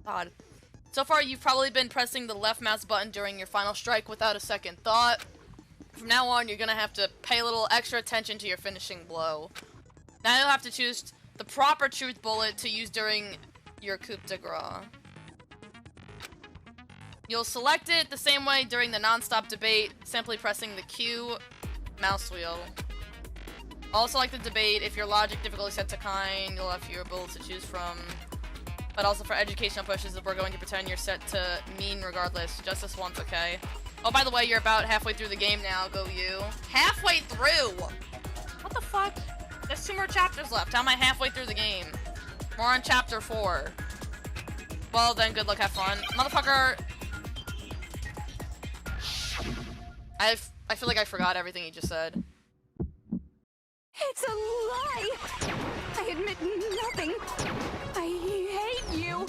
God. So far, you've probably been pressing the left mouse button during your final strike without a second thought. From now on, you're gonna have to pay a little extra attention to your finishing blow. Now you'll have to choose the proper truth bullet to use during your coup de grace. You'll select it the same way during the non-stop debate, simply pressing the Q mouse wheel. Also, like the debate, if your logic difficulty set to kind, you'll have fewer bullets to choose from. But also for educational pushes, we're going to pretend you're set to mean regardless. Just this once, okay? Oh, by the way, you're about halfway through the game now. Go you. Halfway through! What the fuck? There's 2 more chapters left. How am I halfway through the game? We're on chapter 4. Well, then, good luck, have fun. Motherfucker! I feel like I forgot everything he just said. It's a lie! I admit nothing. I hate you.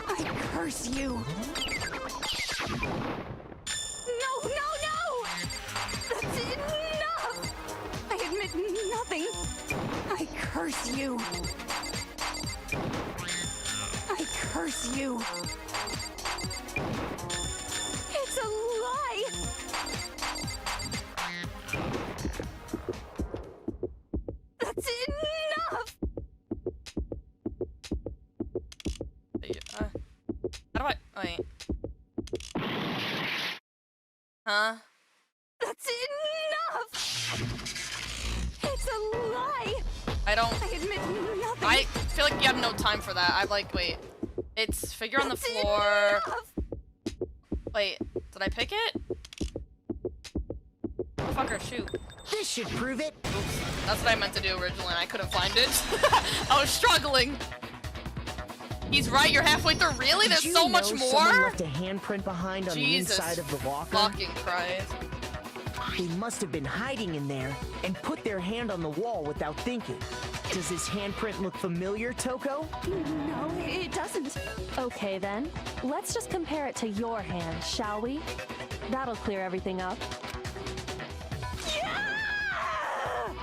I curse you. No, no, no! That's enough! I admit nothing. I curse you. I curse you. It's a lie! That's enough! How do I... wait. Huh? That's enough! It's a lie! I don't... I admit nothing. I feel like you have no time for that. I'm like, wait. It's figure on the That's floor. enough. Wait, did I pick it? Motherfucker, shoot. This should prove it. Oops. That's what I meant to do originally and I couldn't find it. I was struggling. He's right, you're halfway through. Really? There's so much more? Someone left a handprint behind on Jesus the inside of the locker? fucking Christ. They must have been hiding in there and put their hand on the wall without thinking. Does this handprint look familiar, Toko? No, it doesn't. Okay then, let's just compare it to your hand, shall we? That'll clear everything up.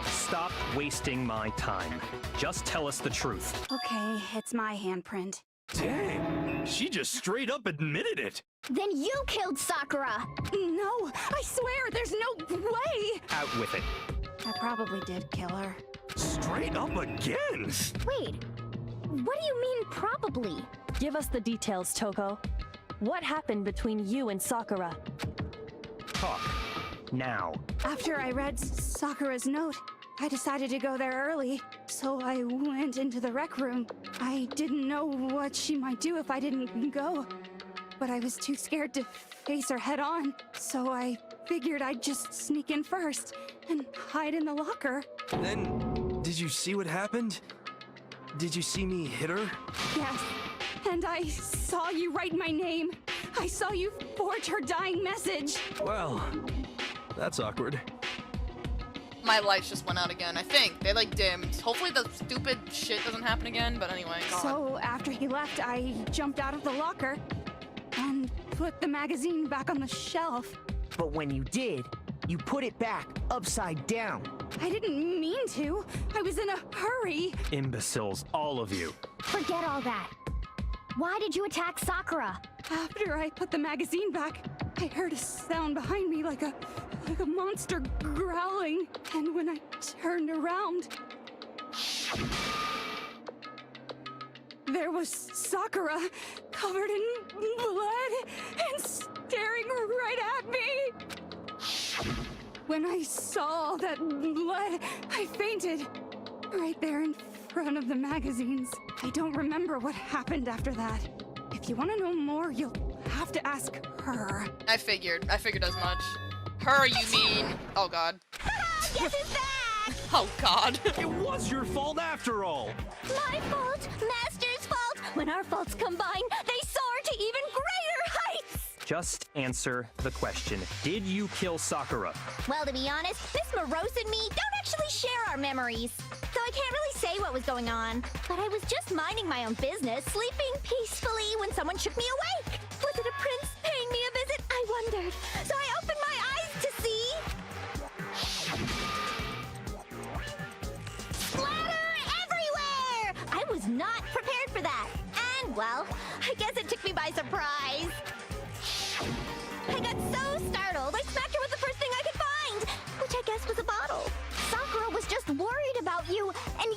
Stop wasting my time. Just tell us the truth. Okay, it's my handprint. Dang, she just straight up admitted it. Then you killed Sakura! No, I swear, there's no way! Out with it. I probably did kill her. Straight up again. Wait, what do you mean probably? Give us the details, Toko. What happened between you and Sakura? Talk. Now. After I read Sakura's note, I decided to go there early, so I went into the rec room. I didn't know what she might do if I didn't go, but I was too scared to face her head on, so I figured I'd just sneak in first and hide in the locker. Then, did you see what happened? Did you see me hit her? Yes, and I saw you write my name. I saw you forge her dying message. Well, that's awkward. My lights just went out again, I think. They like dimmed. Hopefully the stupid shit doesn't happen again, but anyway, God. So after he left, I jumped out of the locker and put the magazine back on the shelf. But when you did, you put it back upside down. I didn't mean to. I was in a hurry. Imbeciles, all of you. Forget all that. Why did you attack Sakura? After I put the magazine back, I heard a sound behind me like a monster growling. And when I turned around, there was Sakura covered in blood and staring right at me. When I saw all that blood, I fainted right there in front of the magazines. I don't remember what happened after that. If you want to know more, you'll have to ask her. I figured as much. Her, you mean... Oh, God. Guess it's back! Oh, God. It was your fault after all. My fault, Master's fault. When our faults combine, they soar to even greater heights! Just answer the question. Did you kill Sakura? Well, to be honest, Miss Morose and me don't actually share our memories. So I can't really say what was going on. But I was just minding my own business, sleeping peacefully when someone shook me awake. Was it a prince paying me a visit? I wondered. So I opened my eyes to see... splatter everywhere! I was not prepared for that. And, well, I guess it took me by surprise. I got so startled, I smacked her with the first thing I could find, which I guess was a bottle. Sakura was just worried about you, and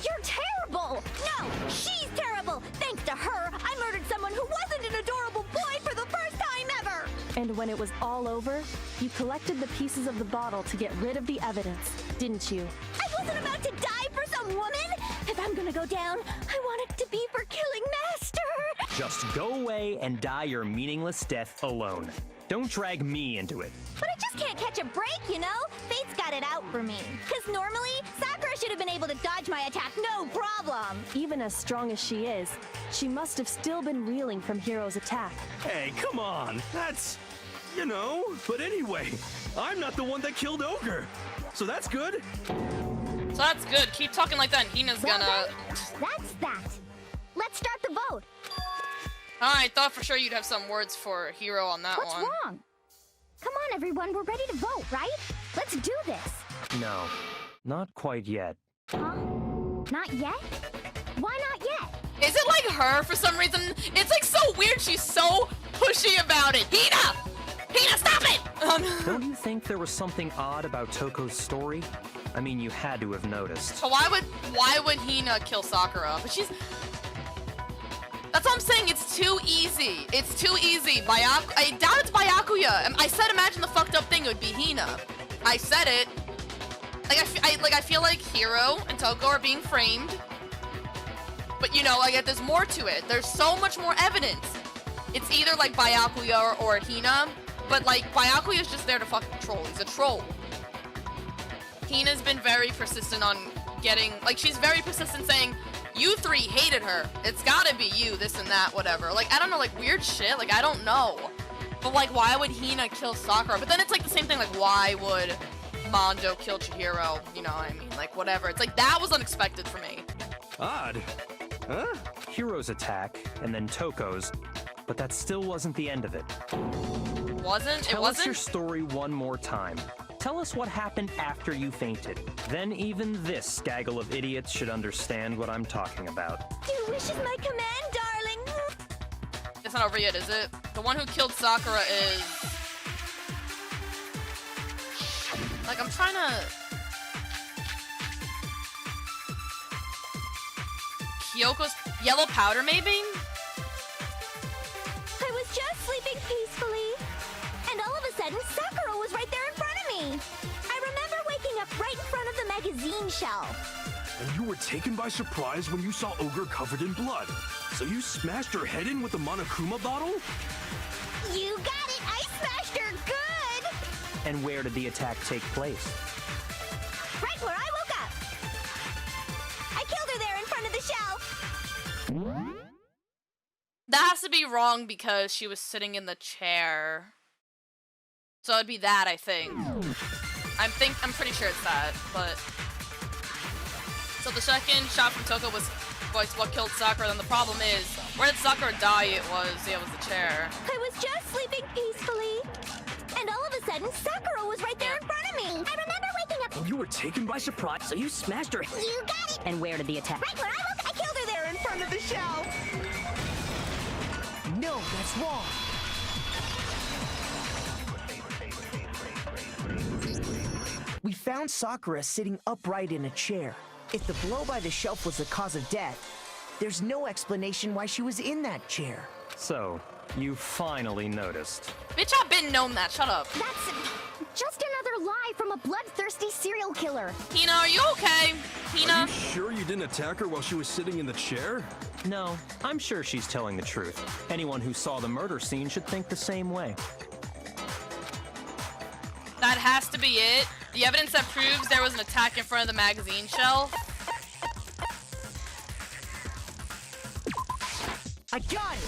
you're terrible! No, she's terrible! Thanks to her, I murdered someone who wasn't an adorable boy for the first time ever! And when it was all over, you collected the pieces of the bottle to get rid of the evidence, didn't you? I wasn't about to die for some woman! If I'm gonna go down, I want it to be for killing Master! Just go away and die your meaningless death alone. Don't drag me into it. But I just can't catch a break, you know? Fate's got it out for me. Because normally, Sakura should have been able to dodge my attack, no problem! Even as strong as she is, she must have still been reeling from Hiro's attack. Hey, come on. That's, you know. But anyway, I'm not the one that killed Ogre. So that's good. So that's good. Keep talking like that and Hina's Well gonna... then, that's that. Let's start the vote. I thought for sure you'd have some words for Hiro on that What's one. wrong? Come on, everyone, we're ready to vote, right? Let's do this. No, not quite yet. Huh? Not yet? Why not yet? Is it like her for some reason? It's like so weird. She's so pushy about it. Hina! Hina, stop it! Don't you think there was something odd about Toko's story? I mean, you had to have noticed. So why would Hina kill Sakura? But she's... That's what I'm saying. It's too easy. It's too easy. I doubt it's Byakuya. I said imagine the fucked up thing. It would be Hina. I said it. I feel like Hiro and Toko are being framed. But you know, there's more to it. There's so much more evidence. It's either like Byakuya or Hina. But like Byakuya's just there to fucking troll. He's a troll. Hina's been very persistent on getting... Like, she's very persistent saying... You three hated her. It's gotta be you, this and that, whatever. Like, I don't know, like, weird shit. Like, I don't know. But, like, why would Hina kill Sakura? But then it's, like, the same thing, like, why would Mondo kill Chihiro? You know what I mean? Like, whatever. It's like, that was unexpected for me. Odd. Huh? Hiro's attack, and then Toko's, but that still wasn't the end of it. Tell us your story one more time. Tell us what happened after you fainted. Then even this gaggle of idiots should understand what I'm talking about. Your wish is my command, darling. It's not over yet, is it? The one who killed Sakura is... Like, I'm trying to... Kyoko's yellow powder, maybe? I was just sleeping peacefully. And all of a sudden, Sakura was right there in front of me. I remember waking up right in front of the magazine shelf. And you were taken by surprise when you saw Ogre covered in blood. So you smashed her head in with the Monokuma bottle? You got it! I smashed her good! And where did the attack take place? Right where I woke up. I killed her there in front of the shelf. That has to be wrong because she was sitting in the chair. So it'd be that, I think. I'm pretty sure it's that, but... So the second shot from Toko was what killed Sakura, then the problem is, where did Sakura die? It was the chair. I was just sleeping peacefully. And all of a sudden, Sakura was right there in front of me. I remember waking up. And you were taken by surprise, so you smashed her head. You got it! And where did the attack? Right where I woke up. I killed her there in front of the shelf. No, that's wrong. We found Sakura sitting upright in a chair. If the blow by the shelf was the cause of death, there's no explanation why she was in that chair. So, you finally noticed. Bitch, I've been known that. Shut up. That's just another lie from a bloodthirsty serial killer. Hina, are you okay? Are Hina? you sure you didn't attack her while she was sitting in the chair? No, I'm sure she's telling the truth. Anyone who saw the murder scene should think the same way. That has to be it. The evidence that proves there was an attack in front of the magazine shelf. I got it!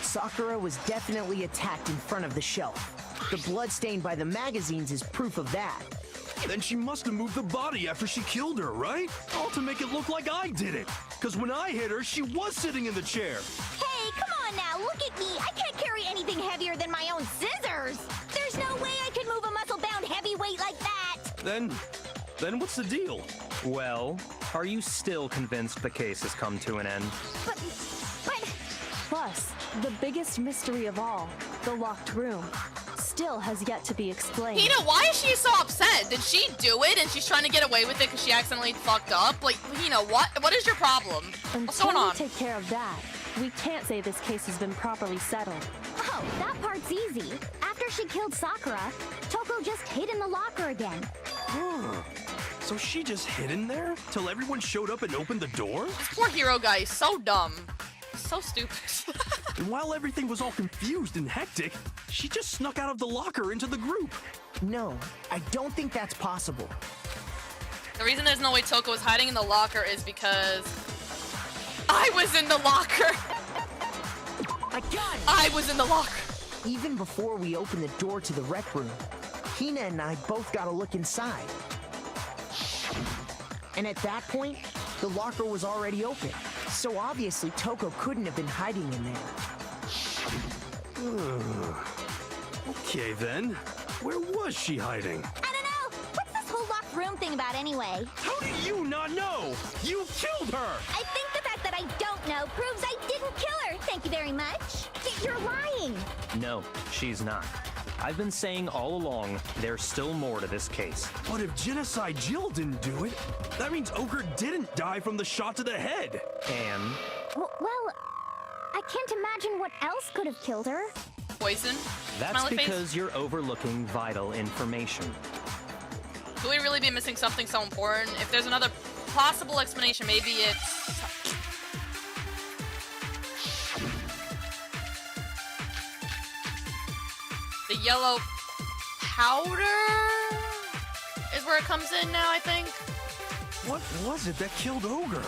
Sakura was definitely attacked in front of the shelf. The blood stain by the magazines is proof of that. Then she must have moved the body after she killed her, right? All to make it look like I did it. Because when I hit her, she was sitting in the chair. Hey, come on now, look at me. I can't carry anything heavier than my own scissors. There's no way I could move a muscle-bound heavyweight like that. Then what's the deal? Well, are you still convinced the case has come to an end? But Plus, the biggest mystery of all, the locked room, still has yet to be explained. Hina, why is she so upset? Did she do it and she's trying to get away with it because she accidentally fucked up? Like, Hina, what is your problem? What's going on? Until we take care of that, we can't say this case has been properly settled. Oh, that part's easy. After she killed Sakura, Toko just hid in the locker again. Huh. So she just hid in there till everyone showed up and opened the door? This poor hero guy is so dumb. So stupid. And while everything was all confused and hectic, she just snuck out of the locker into the group. No, I don't think that's possible. The reason there's no way Toko was hiding in the locker is because I was in the locker. I was in the locker. Even before we opened the door to the rec room, Hina and I both got a look inside. And at that point, the locker was already open. So obviously Toko couldn't have been hiding in there. Okay then, where was she hiding? I don't know. What's this whole locked room thing about anyway? How do you not know? You killed her! I think the fact that I don't know proves I didn't kill her. Thank you very much. You're lying. No, she's not. I've been saying all along, there's still more to this case. But if Genocide Jill didn't do it, that means Ogre didn't die from the shot to the head. And Well, I can't imagine what else could have killed her. Poison? that's Smiley face? because you're overlooking vital information. Could we really be missing something so important? If there's another possible explanation, maybe it's... the yellow powder is where it comes in now, I think. What was it that killed Ogre?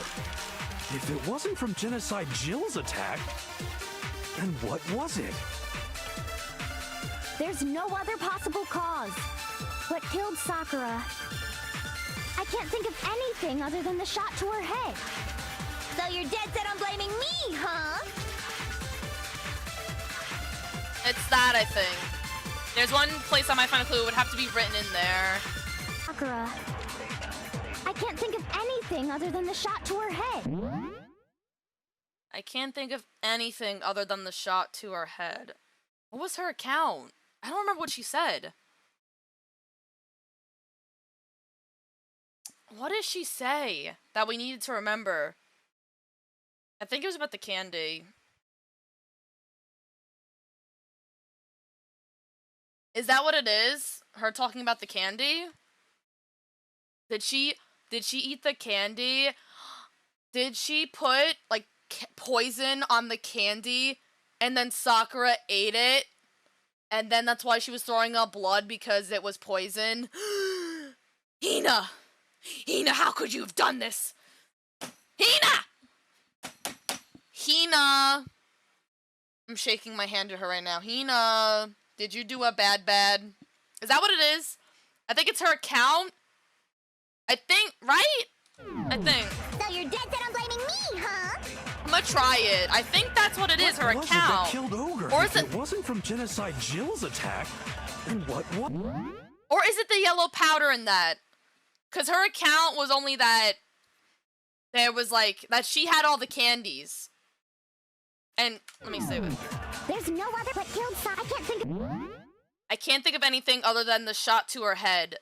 If it wasn't from Genocide Jill's attack, then what was it? There's no other possible cause. What killed Sakura? I can't think of anything other than the shot to her head. So you're dead set on blaming me, huh? It's that, I think. There's one place I might find a clue. It would have to be written in there. Sakura. I can't think of anything other than the shot to her head. I can't think of anything other than the shot to her head. What was her account? I don't remember what she said. What did she say that we needed to remember? I think it was about the candy. Is that what it is? Her talking about the candy? Did she eat the candy? Did she put, like, poison on the candy and then Sakura ate it? And then that's why she was throwing up blood because it was poison? Hina! Hina, how could you have done this? Hina! Hina! I'm shaking my hand at her right now. Hina, did you do a bad? Is that what it is? I think it's her account. I think, right? I think. So you're dead set on blaming me, huh? I'm gonna try it. I think that's what it is, her What was it that account. killed Ogre? Or If is it wasn't from Genocide Jill's attack, then what? Or is it the yellow powder in that? Because her account was only that there was, like, that she had all the candies. And, let me save it. There's no other but killed Sakura. I can't think of anything other than the shot to her head.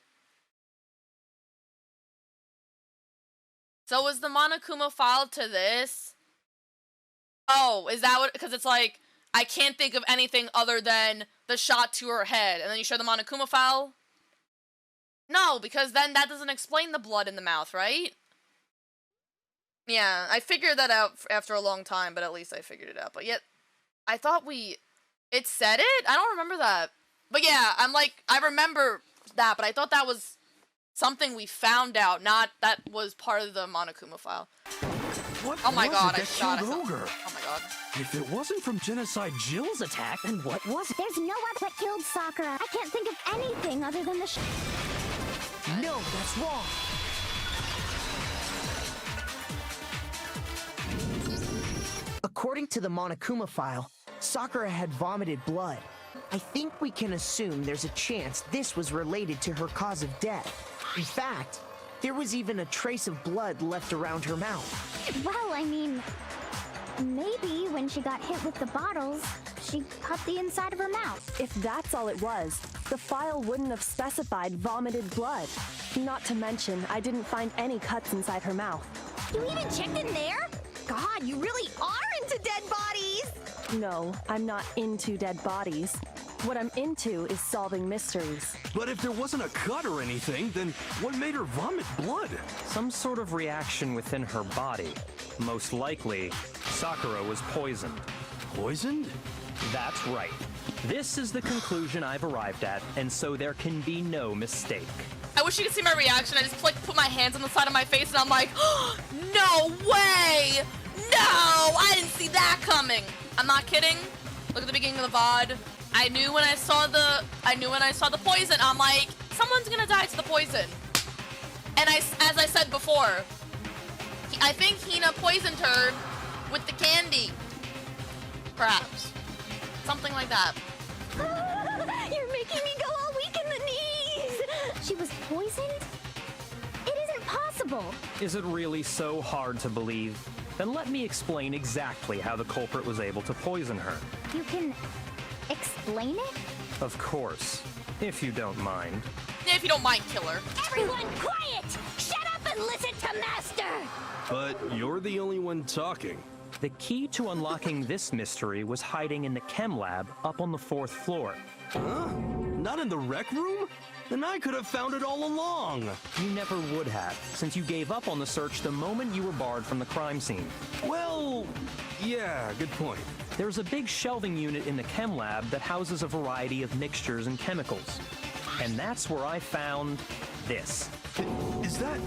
So was the Monokuma file to this? Oh, is that what? Because it's like, I can't think of anything other than the shot to her head. And then you show the Monokuma file? No, because then that doesn't explain the blood in the mouth, right? Yeah, I figured that out after a long time, but at least I figured it out. But yet, I thought it said it? I don't remember that. But yeah, I'm like, I remember that, but I thought that was something we found out, not that was part of the Monokuma file. What Oh my was god, it I that shot killed myself. Ogre? Oh my god. If it wasn't from Genocide Jill's attack, then what was it? There's no other but killed Sakura. I can't think of anything other than the No, that's wrong. According to the Monokuma file, Sakura had vomited blood. I think we can assume there's a chance this was related to her cause of death. In fact, there was even a trace of blood left around her mouth. Well, I mean, Maybe when she got hit with the bottles, she cut the inside of her mouth. If that's all it was, the file wouldn't have specified vomited blood. Not to mention, I didn't find any cuts inside her mouth. You even checked in there? God, you really are into dead bodies! No, I'm not into dead bodies. What I'm into is solving mysteries. But if there wasn't a cut or anything, then what made her vomit blood? Some sort of reaction within her body. Most likely, Sakura was poisoned. Poisoned? That's right. This is the conclusion I've arrived at, and so there can be no mistake. I wish you could see my reaction. I just like put my hands on the side of my face and I'm like, oh, no way! No! I didn't see that coming. I'm not kidding. Look at the beginning of the VOD. I knew when I saw the poison, I'm like, someone's gonna die to the poison. And as I said before, I think Hina poisoned her with the candy. Perhaps. Something like that. You're making me go all weak in the knees! She was poisoned? It isn't possible. Is it really so hard to believe? Then let me explain exactly how the culprit was able to poison her. You can explain it? Of course, if you don't mind. Yeah, if you don't mind, killer. Everyone quiet! Shut up and listen to Master! But you're the only one talking. The key to unlocking this mystery was hiding in the chem lab up on the 4th floor. Huh? Not in the rec room? Then I could have found it all along. You never would have, since you gave up on the search the moment you were barred from the crime scene. Well, yeah, good point. There's a big shelving unit in the chem lab that houses a variety of mixtures and chemicals. And that's where I found this. Is that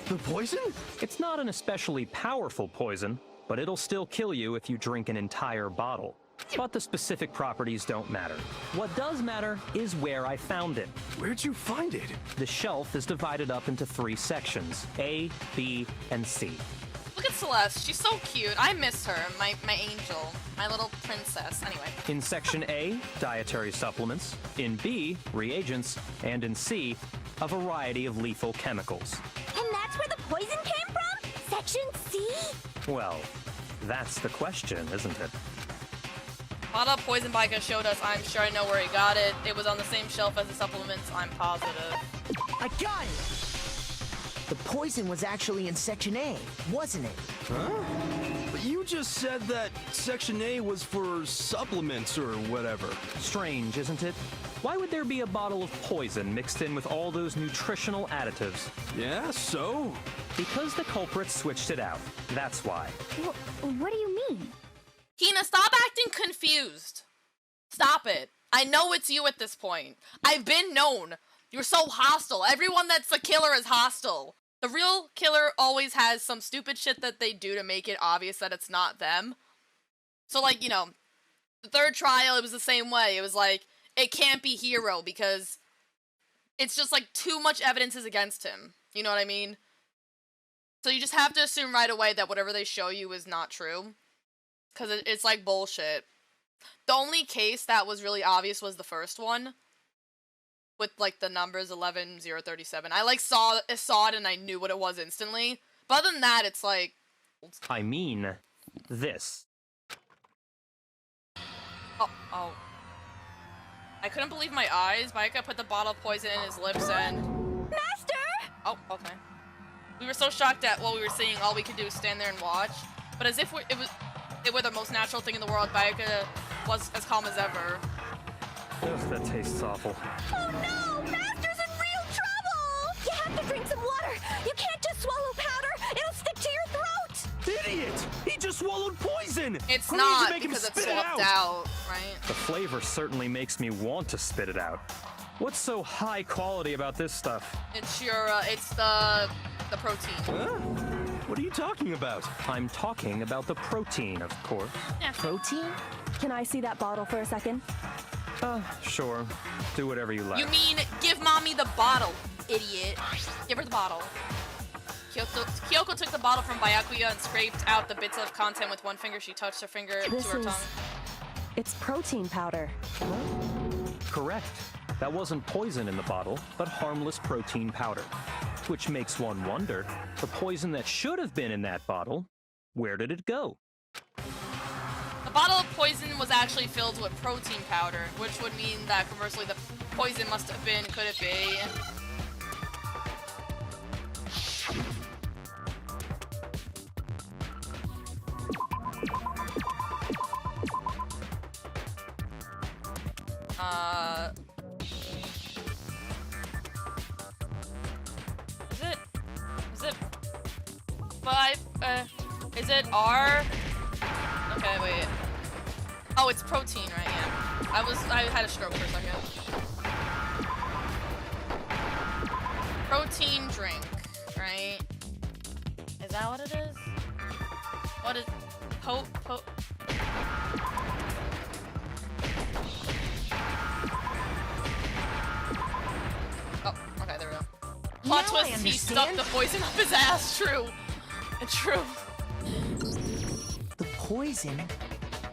the poison? It's not an especially powerful poison, but it'll still kill you if you drink an entire bottle. But the specific properties don't matter. What does matter is where I found it. Where'd you find it? The shelf is divided up into 3 sections, A, B, and C. Look at Celeste. She's so cute. I miss her. My angel. My little princess. Anyway. In Section A, dietary supplements. In B, reagents. And in C, a variety of lethal chemicals. And that's where the poison came from? Section C? Well, that's the question, isn't it? Bottle Poison Biker showed us. I'm sure I know where he got it. It was on the same shelf as the supplements. I'm positive. I got it! The poison was actually in Section A, wasn't it? Huh? But you just said that Section A was for supplements or whatever. Strange, isn't it? Why would there be a bottle of poison mixed in with all those nutritional additives? Yeah, so? Because the culprit switched it out. That's why. What do you mean? Hina, stop acting confused. Stop it. I know it's you at this point. I've been known. You're so hostile. Everyone that's a killer is hostile. The real killer always has some stupid shit that they do to make it obvious that it's not them. So, like, you know, the 3rd trial, it was the same way. It was like, it can't be Hero because it's just like too much evidence is against him. You know what I mean? So you just have to assume right away that whatever they show you is not true. Because it's like bullshit. The only case that was really obvious was the first one. With like the numbers 11037. I like saw it and I knew what it was instantly. But other than that, it's like... I mean, this. Oh. I couldn't believe my eyes. Baika put the bottle of poison in his lips and... Master! Oh, okay. We were so shocked at what we were seeing, all we could do was stand there and watch. But as if it were the most natural thing in the world, Baika was as calm as ever. Ugh, that tastes awful. Oh no! Master's in real trouble! You have to drink some water! You can't just swallow powder! It'll stick to your throat! Idiot! He just swallowed poison! It's Who not, needs to make him because it's spit it swapped out, right? The flavor certainly makes me want to spit it out. What's so high quality about this stuff? It's your, it's the protein. Huh? What are you talking about? I'm talking about the protein, of course. Yeah. Protein? Can I see that bottle for a second? Sure. Do whatever you like. You mean give mommy the bottle, idiot. Give her the bottle. Kyoko took the bottle from Byakuya and scraped out the bits of content with one finger. She touched her finger to her tongue. It's protein powder. Correct. That wasn't poison in the bottle, but harmless protein powder. Which makes one wonder, the poison that should have been in that bottle, where did it go? The bottle of poison was actually filled with protein powder, which would mean that conversely the poison must have been, could it be? Is it R? Okay, wait. Oh, it's protein, right? Yeah. I had a stroke for a second. Protein drink, right? Is that what it is? What is oh, okay, there we go. Plot twist, he stuck the poison up his ass. True. True. The poison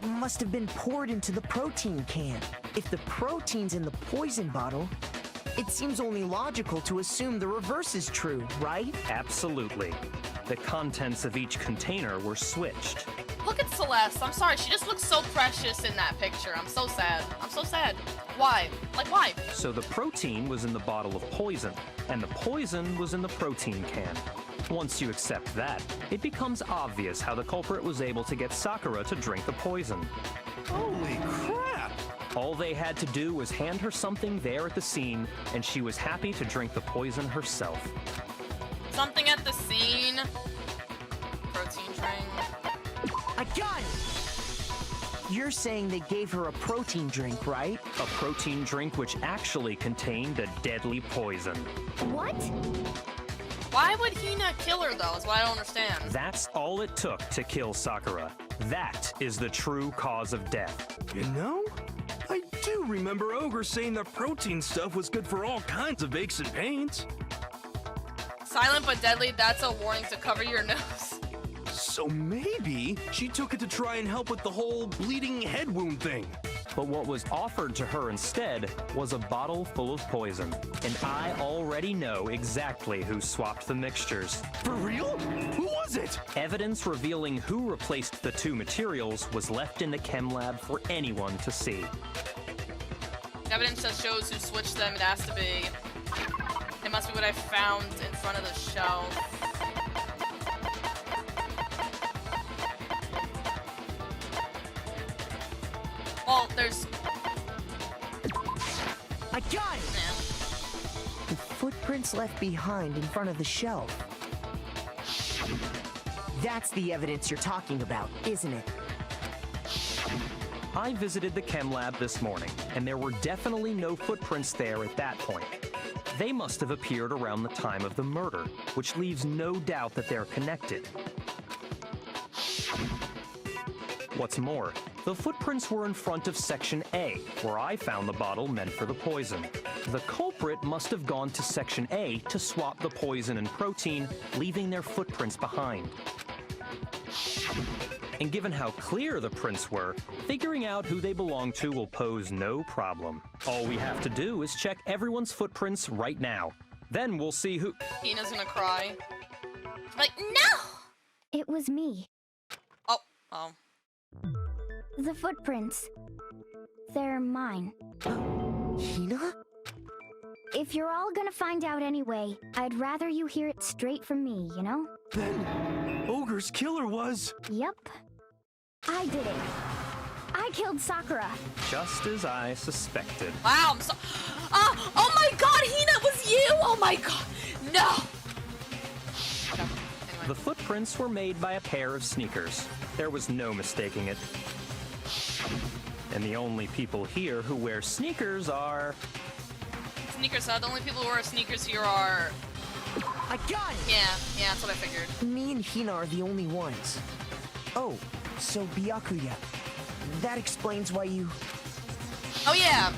must have been poured into the protein can. If the protein's in the poison bottle, it seems only logical to assume the reverse is true, right? Absolutely. The contents of each container were switched. Look at Celeste. I'm sorry, she just looks so precious in that picture. I'm so sad. I'm so sad. Why? Like, why? So the protein was in the bottle of poison, and the poison was in the protein can. Once you accept that, it becomes obvious how the culprit was able to get Sakura to drink the poison. Holy crap! All they had to do was hand her something there at the scene, and she was happy to drink the poison herself. Something at the scene. Protein drink. I got it! You're saying they gave her a protein drink, right? A protein drink which actually contained a deadly poison. What? Why would Hina kill her, though, is what I don't understand. That's all it took to kill Sakura. That is the true cause of death. You know, I do remember Ogre saying that protein stuff was good for all kinds of aches and pains. Silent but deadly, that's a warning to cover your nose. So maybe she took it to try and help with the whole bleeding head wound thing. But what was offered to her instead was a bottle full of poison. And I already know exactly who swapped the mixtures. For real? Who was it? Evidence revealing who replaced the two materials was left in the chem lab for anyone to see. Evidence that shows who switched them, it has to be. It must be what I found in front of the shelf. Well, there's... I got it! Yeah. The footprints left behind in front of the shelf. That's the evidence you're talking about, isn't it? I visited the chem lab this morning, and there were definitely no footprints there at that point. They must have appeared around the time of the murder, which leaves no doubt that they're connected. What's more, the footprints were in front of Section A, where I found the bottle meant for the poison. The culprit must have gone to Section A to swap the poison and protein, leaving their footprints behind. And given how clear the prints were, figuring out who they belong to will pose no problem. All we have to do is check everyone's footprints right now. Then we'll see who— Hina's gonna cry. Like, no! It was me. Oh. The footprints. They're mine. Hina? If you're all gonna find out anyway, I'd rather you hear it straight from me, you know? Then Ogre's killer was... Yep. I did it. I killed Sakura. just as I suspected. Wow, I'm so... oh my god, Hina, it was you! Oh my god, no! Okay, anyway. The footprints were made by a pair of sneakers. There was no mistaking it. And the only people here who wear sneakers are... Sneakers, the only people who wear sneakers here are... I got it! Yeah, that's what I figured. Me and Hina are the only ones. Oh, so Byakuya. That explains why you... Oh yeah,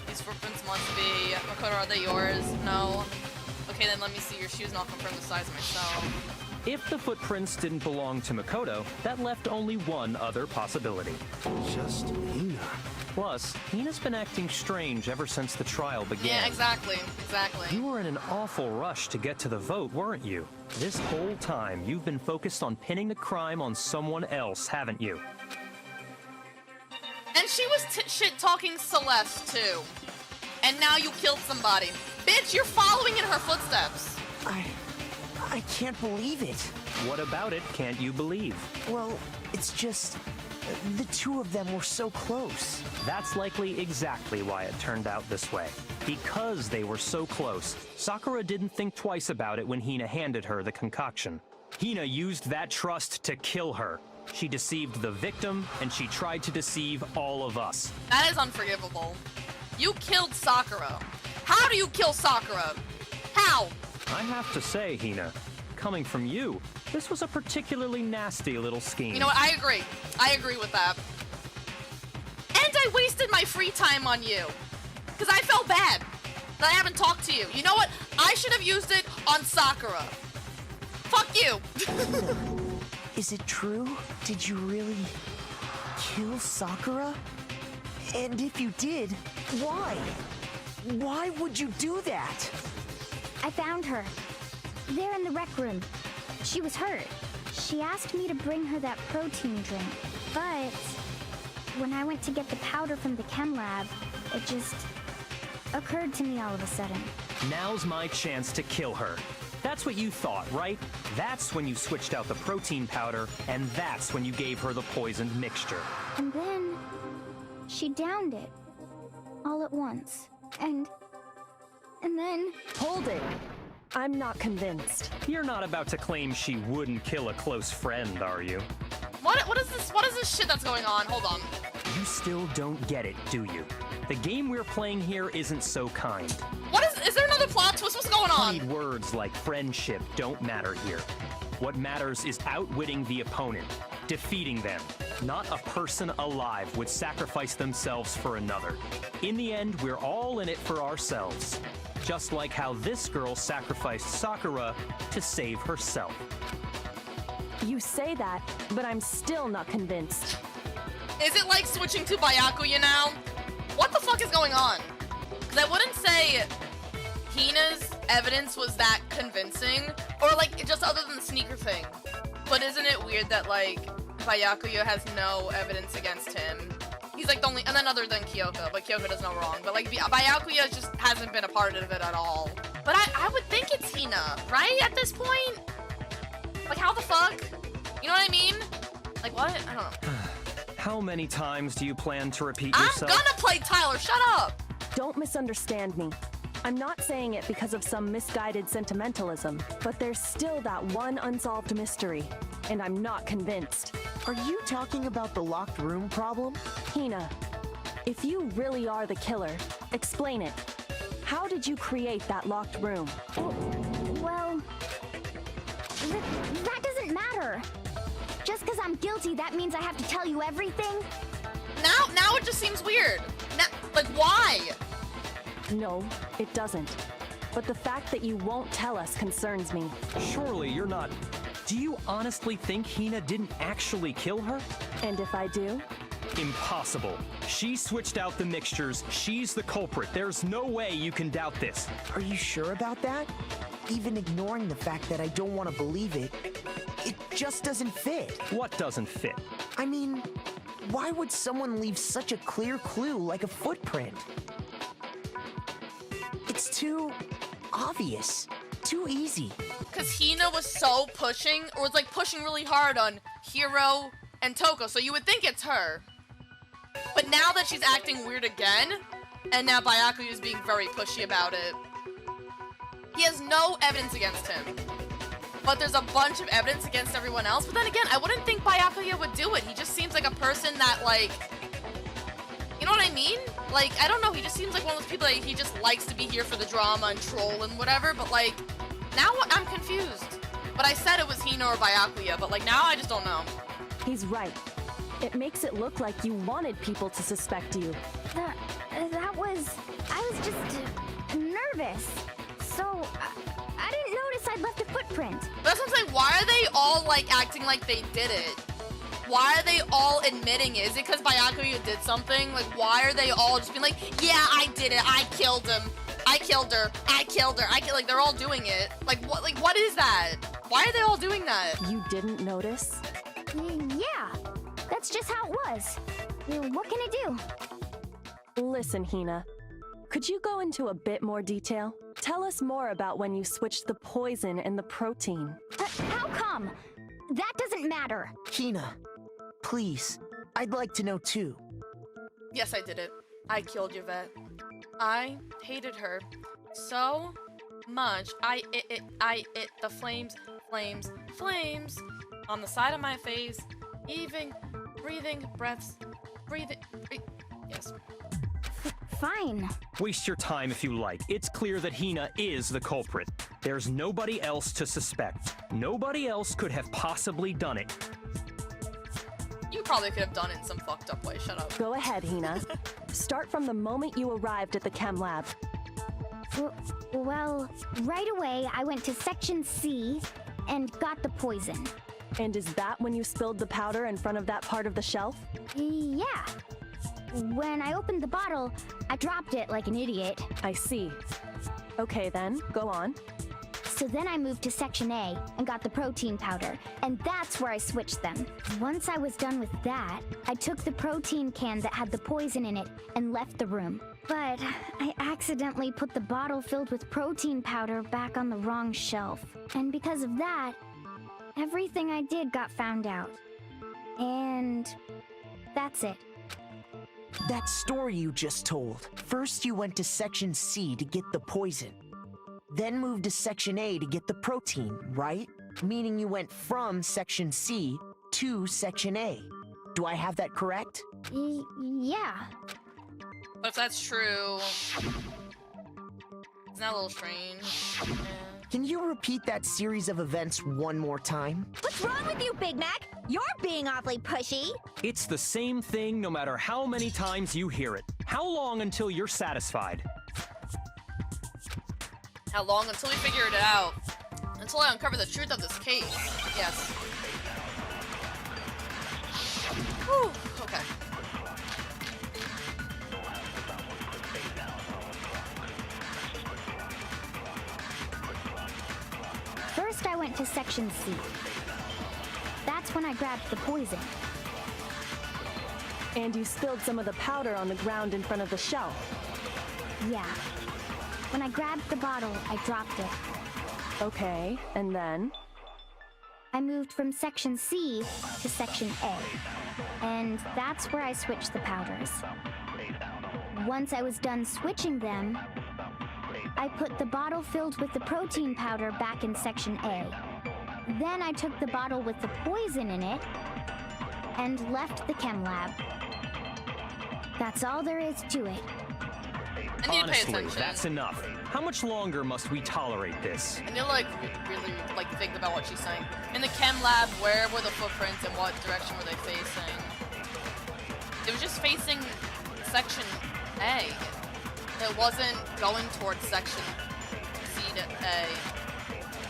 these footprints must be... Makoto, are they yours? No. Okay, then let me see your shoes and I'll confirm the size myself. If the footprints didn't belong to Makoto, that left only one other possibility. Just Hina. Plus, Hina's been acting strange ever since the trial began. Yeah, exactly. You were in an awful rush to get to the vote, weren't you? This whole time, you've been focused on pinning the crime on someone else, haven't you? And she was shit-talking Celeste, too. And now you killed somebody. Bitch, you're following in her footsteps. I can't believe it. What about it can't you believe? Well, it's just... the two of them were so close. That's likely exactly why it turned out this way. Because they were so close, Sakura didn't think twice about it when Hina handed her the concoction. Hina used that trust to kill her. She deceived the victim, and she tried to deceive all of us. That is unforgivable. You killed Sakura. How do you kill Sakura? How? I have to say, Hina, coming from you, this was a particularly nasty little scheme. You know what? I agree. I agree with that. And I wasted my free time on you. Because I felt bad that I haven't talked to you. You know what? I should have used it on Sakura. Fuck you. Is it true? Did you really kill Sakura? And if you did, why? Why would you do that? I found her. There in the rec room. She was hurt. She asked me to bring her that protein drink. But when I went to get the powder from the chem lab, it just occurred to me all of a sudden. Now's my chance to kill her. That's what you thought, right? That's when you switched out the protein powder, and that's when you gave her the poisoned mixture. And then she downed it all at once. And then... Hold it. I'm not convinced. You're not about to claim she wouldn't kill a close friend, are you? What is this? What is this shit that's going on? Hold on. You still don't get it, do you? The game we're playing here isn't so kind. What is there another plot twist? What's going on? Honeyed words like friendship don't matter here. What matters is outwitting the opponent, defeating them. Not a person alive would sacrifice themselves for another. In the end, we're all in it for ourselves. Just like how this girl sacrificed Sakura to save herself. You say that, but I'm still not convinced. Is it like switching to Byakuya now? What the fuck is going on? Because I wouldn't say Hina's evidence was that convincing, or like just other than the sneaker thing. But isn't it weird that like Byakuya has no evidence against him? He's like the only, and then other than Kyoko, but Kyoko does no wrong. But like Byakuya just hasn't been a part of it at all. But I would think it's Hina, right? At this point? Like how the fuck? You know what I mean? Like what? I don't know. How many times do you plan to repeat yourself? I'm gonna play Tyler, shut up! Don't misunderstand me. I'm not saying it because of some misguided sentimentalism, but there's still that one unsolved mystery, and I'm not convinced. Are you talking about the locked room problem? Hina, if you really are the killer, explain it. How did you create that locked room? Well, that doesn't matter. Just because I'm guilty, that means I have to tell you everything? Now it just seems weird. Like, why? No, it doesn't. But the fact that you won't tell us concerns me. Surely you're not... Do you honestly think Hina didn't actually kill her? And if I do? Impossible. She switched out the mixtures. She's the culprit. There's no way you can doubt this. Are you sure about that? Even ignoring the fact that I don't want to believe it, it just doesn't fit. What doesn't fit? I mean, why would someone leave such a clear clue like a footprint? It's too obvious, too easy. Because Hina was so pushing, or was like pushing really hard on Hiro and Toko, so you would think it's her. But now that she's acting weird again, and now Byakuya is being very pushy about it, he has no evidence against him. But there's a bunch of evidence against everyone else. But then again, I wouldn't think Byakuya would do it. He just seems like a person that, like... You know what I mean? Like, I don't know. He just seems like one of those people that he just likes to be here for the drama and troll and whatever. But, like, now I'm confused. But I said it was Hina or Byakuya. But, like, now I just don't know. He's right. It makes it look like you wanted people to suspect you. I was just nervous. So, I didn't notice I'd left a footprint. That's what I'm saying. Why are they all like acting like they did it? Why are they all admitting it? Is it because Byakuya did something? Like, why are they all just being like, yeah, I did it. I killed him. I killed her. I killed her. Like, they're all doing it. Like, what is that? Why are they all doing that? You didn't notice? Yeah, that's just how it was. What can I do? Listen, Hina. Could you go into a bit more detail? Tell us more about when you switched the poison and the protein. How come? That doesn't matter. Hina, please, I'd like to know too. Yes, I did it. I killed Yvette. I hated her so much. I it the flames on the side of my face, even breathing breaths, yes. Fine. Waste your time if you like. It's clear that Hina is the culprit. There's nobody else to suspect. Nobody else could have possibly done it. You probably could have done it in some fucked up way. Shut up. Go ahead, Hina. Start from the moment you arrived at the chem lab. Well, right away I went to Section C and got the poison. And is that when you spilled the powder in front of that part of the shelf? Yeah. When I opened the bottle, I dropped it like an idiot. I see. Okay then, go on. So then I moved to Section A and got the protein powder, and that's where I switched them. Once I was done with that, I took the protein can that had the poison in it and left the room. But I accidentally put the bottle filled with protein powder back on the wrong shelf. And because of that, everything I did got found out. And that's it. That story you just told. First you went to Section C to get the poison. Then moved to Section A to get the protein, right? Meaning you went from Section C to Section A. Do I have that correct? Yeah. But if that's true, isn't that a little strange? Yeah. Can you repeat that series of events one more time? What's wrong with you, Big Mac? You're being awfully pushy. It's the same thing no matter how many times you hear it. How long until you're satisfied? How long until we figure it out? Until I uncover the truth of this case. Yes. Whew. Okay. First, I went to Section C. That's when I grabbed the poison. And you spilled some of the powder on the ground in front of the shelf. Yeah. When I grabbed the bottle, I dropped it. Okay, and then? I moved from Section C to Section A. And that's where I switched the powders. Once I was done switching them, I put the bottle filled with the protein powder back in Section A. Then I took the bottle with the poison in it and left the chem lab. That's all there is to it. I need to pay Honestly, attention. that's enough. How much longer must we tolerate this? I need to like really like think about what she's saying. In the chem lab, where were the footprints and what direction were they facing? It was just facing Section A. It wasn't going towards Section C to A.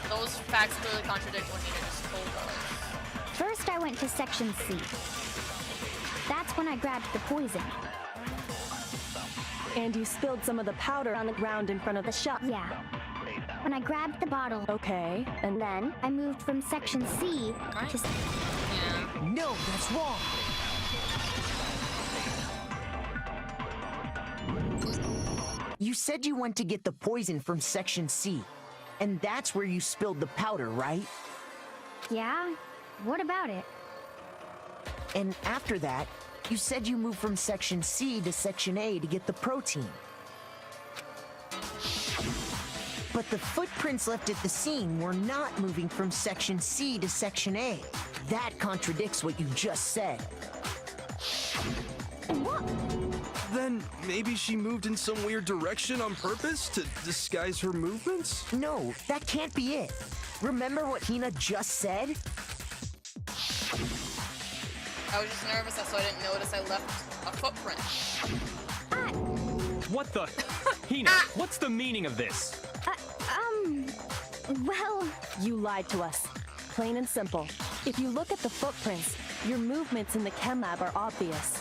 Those facts clearly contradict what Nina just told us. First, I went to Section C. That's when I grabbed the poison. And you spilled some of the powder on the ground in front of the shelf. Yeah. When I grabbed the bottle, Okay, and then? I moved from Section C Right. to... Yeah. No, that's wrong. You said you went to get the poison from Section C, and that's where you spilled the powder, right? Yeah? What about it? And after that, you said you moved from Section C to Section A to get the protein. But the footprints left at the scene were not moving from Section C to Section A. That contradicts what you just said. What? Then maybe she moved in some weird direction on purpose to disguise her movements? No, that can't be it. Remember what Hina just said? I was just nervous, so I didn't notice I left a footprint. What the? Hina, what's the meaning of this? Well, You lied to us. Plain and simple. If you look at the footprints, your movements in the chem lab are obvious.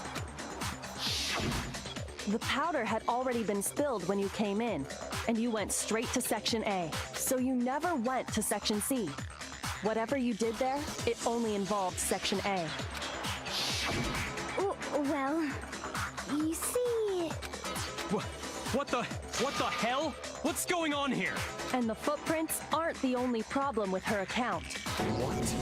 The powder had already been spilled when you came in, and you went straight to Section A, so you never went to Section C. Whatever you did there, it only involved Section A. well, you see... What the hell? What's going on here? And the footprints aren't the only problem with her account. What?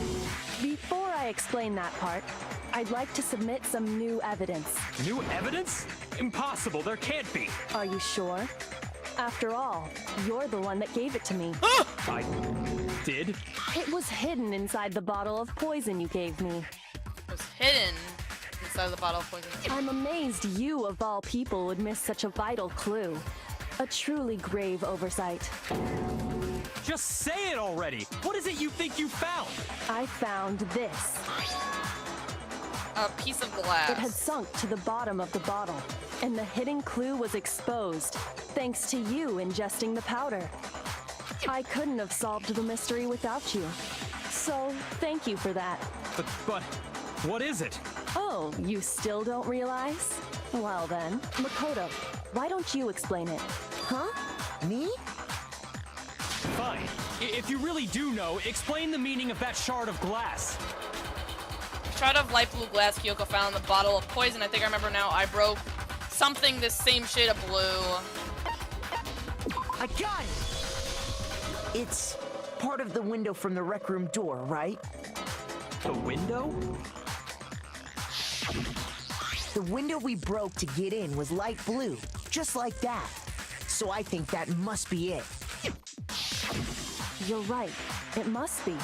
Before I explain that part, I'd like to submit some new evidence. New evidence? Impossible, there can't be. Are you sure? After all, you're the one that gave it to me. I did? It was hidden inside the bottle of poison you gave me. It was hidden inside of the bottle of poison. I'm amazed you, of all people, would miss such a vital clue. A truly grave oversight. Just say it already! What is it you think you found? I found this. A piece of glass. It had sunk to the bottom of the bottle, and the hidden clue was exposed, thanks to you ingesting the powder. I couldn't have solved the mystery without you. So, thank you for that. But, what is it? Oh, you still don't realize? Well then, Makoto, why don't you explain it? Huh? Me? Fine. If you really do know, explain the meaning of that shard of glass. Shard of light blue glass Kyoko found in the bottle of poison. I think I remember now. I broke something this same shade of blue. I got it! It's part of the window from the rec room door, right? The window? The window we broke to get in was light blue, just like that. So I think that must be it. You're right. It must be.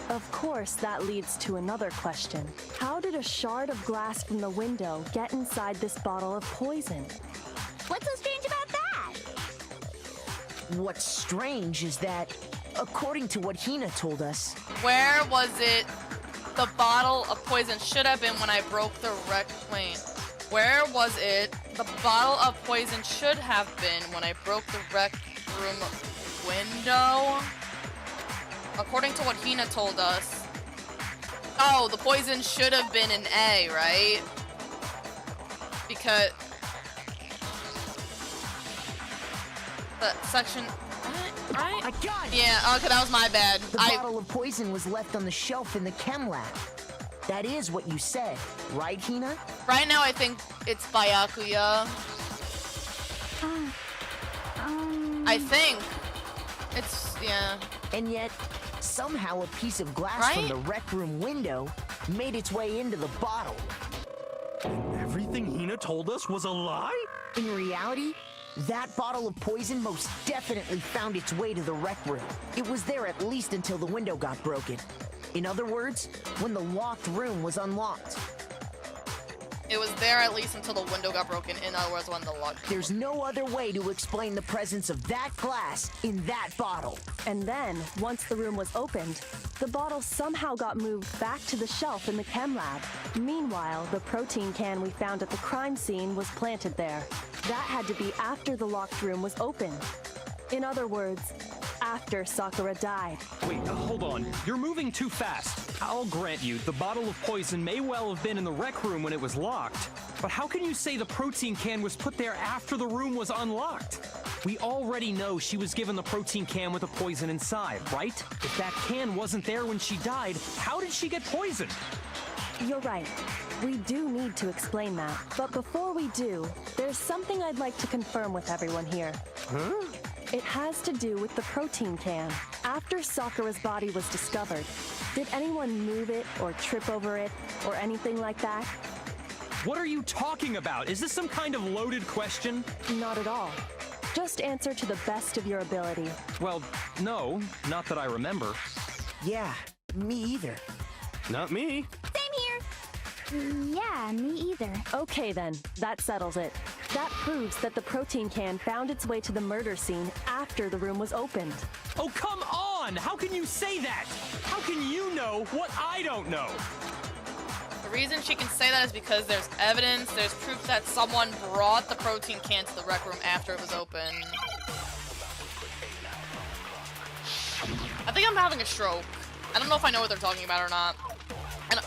Of course, that leads to another question. How did a shard of glass from the window get inside this bottle of poison? What's so strange about that? What's strange is that, according to what Hina told us, Where was it the bottle of poison should have been when I broke the wait. Where was it the bottle of poison should have been when I broke the rec room window? According to what Hina told us. Oh, the poison should have been in A, right? Because the section, right? I got it! Yeah, okay, that was my bad. The bottle of poison was left on the shelf in the chem lab. That is what you said, right, Hina? Right now I think it's Byakuya. I think. It's, yeah. And yet, somehow a piece of glass from Right? the rec room window made its way into the bottle. Everything Hina told us was a lie? In reality, that bottle of poison most definitely found its way to the rec room. It was there at least until the window got broken. In other words, when the locked room was unlocked. It was there at least until the window got broken. In other words, when the lock. There's no other way to explain the presence of that glass in that bottle. And then, once the room was opened, the bottle somehow got moved back to the shelf in the chem lab. Meanwhile, the protein can we found at the crime scene was planted there. That had to be after the locked room was opened. In other words, after Sakura died. Wait, hold on. You're moving too fast. I'll grant you, the bottle of poison may well have been in the rec room when it was locked. But how can you say the protein can was put there after the room was unlocked? We already know she was given the protein can with the poison inside, right? If that can wasn't there when she died, how did she get poisoned? You're right. We do need to explain that. But before we do, there's something I'd like to confirm with everyone here. Huh? It has to do with the protein can. After Sakura's body was discovered, did anyone move it or trip over it or anything like that? What are you talking about? Is this some kind of loaded question? Not at all. Just answer to the best of your ability. Well, no, not that I remember. Yeah, me either. Not me. Same here. Yeah, me either. Okay then, that settles it. That proves that the protein can found its way to the murder scene after the room was opened. Oh, come on! How can you say that? How can you know what I don't know? The reason she can say that is because there's evidence, there's proof that someone brought the protein can to the rec room after it was open. I think I'm having a stroke. I don't know if I know what they're talking about or not. And,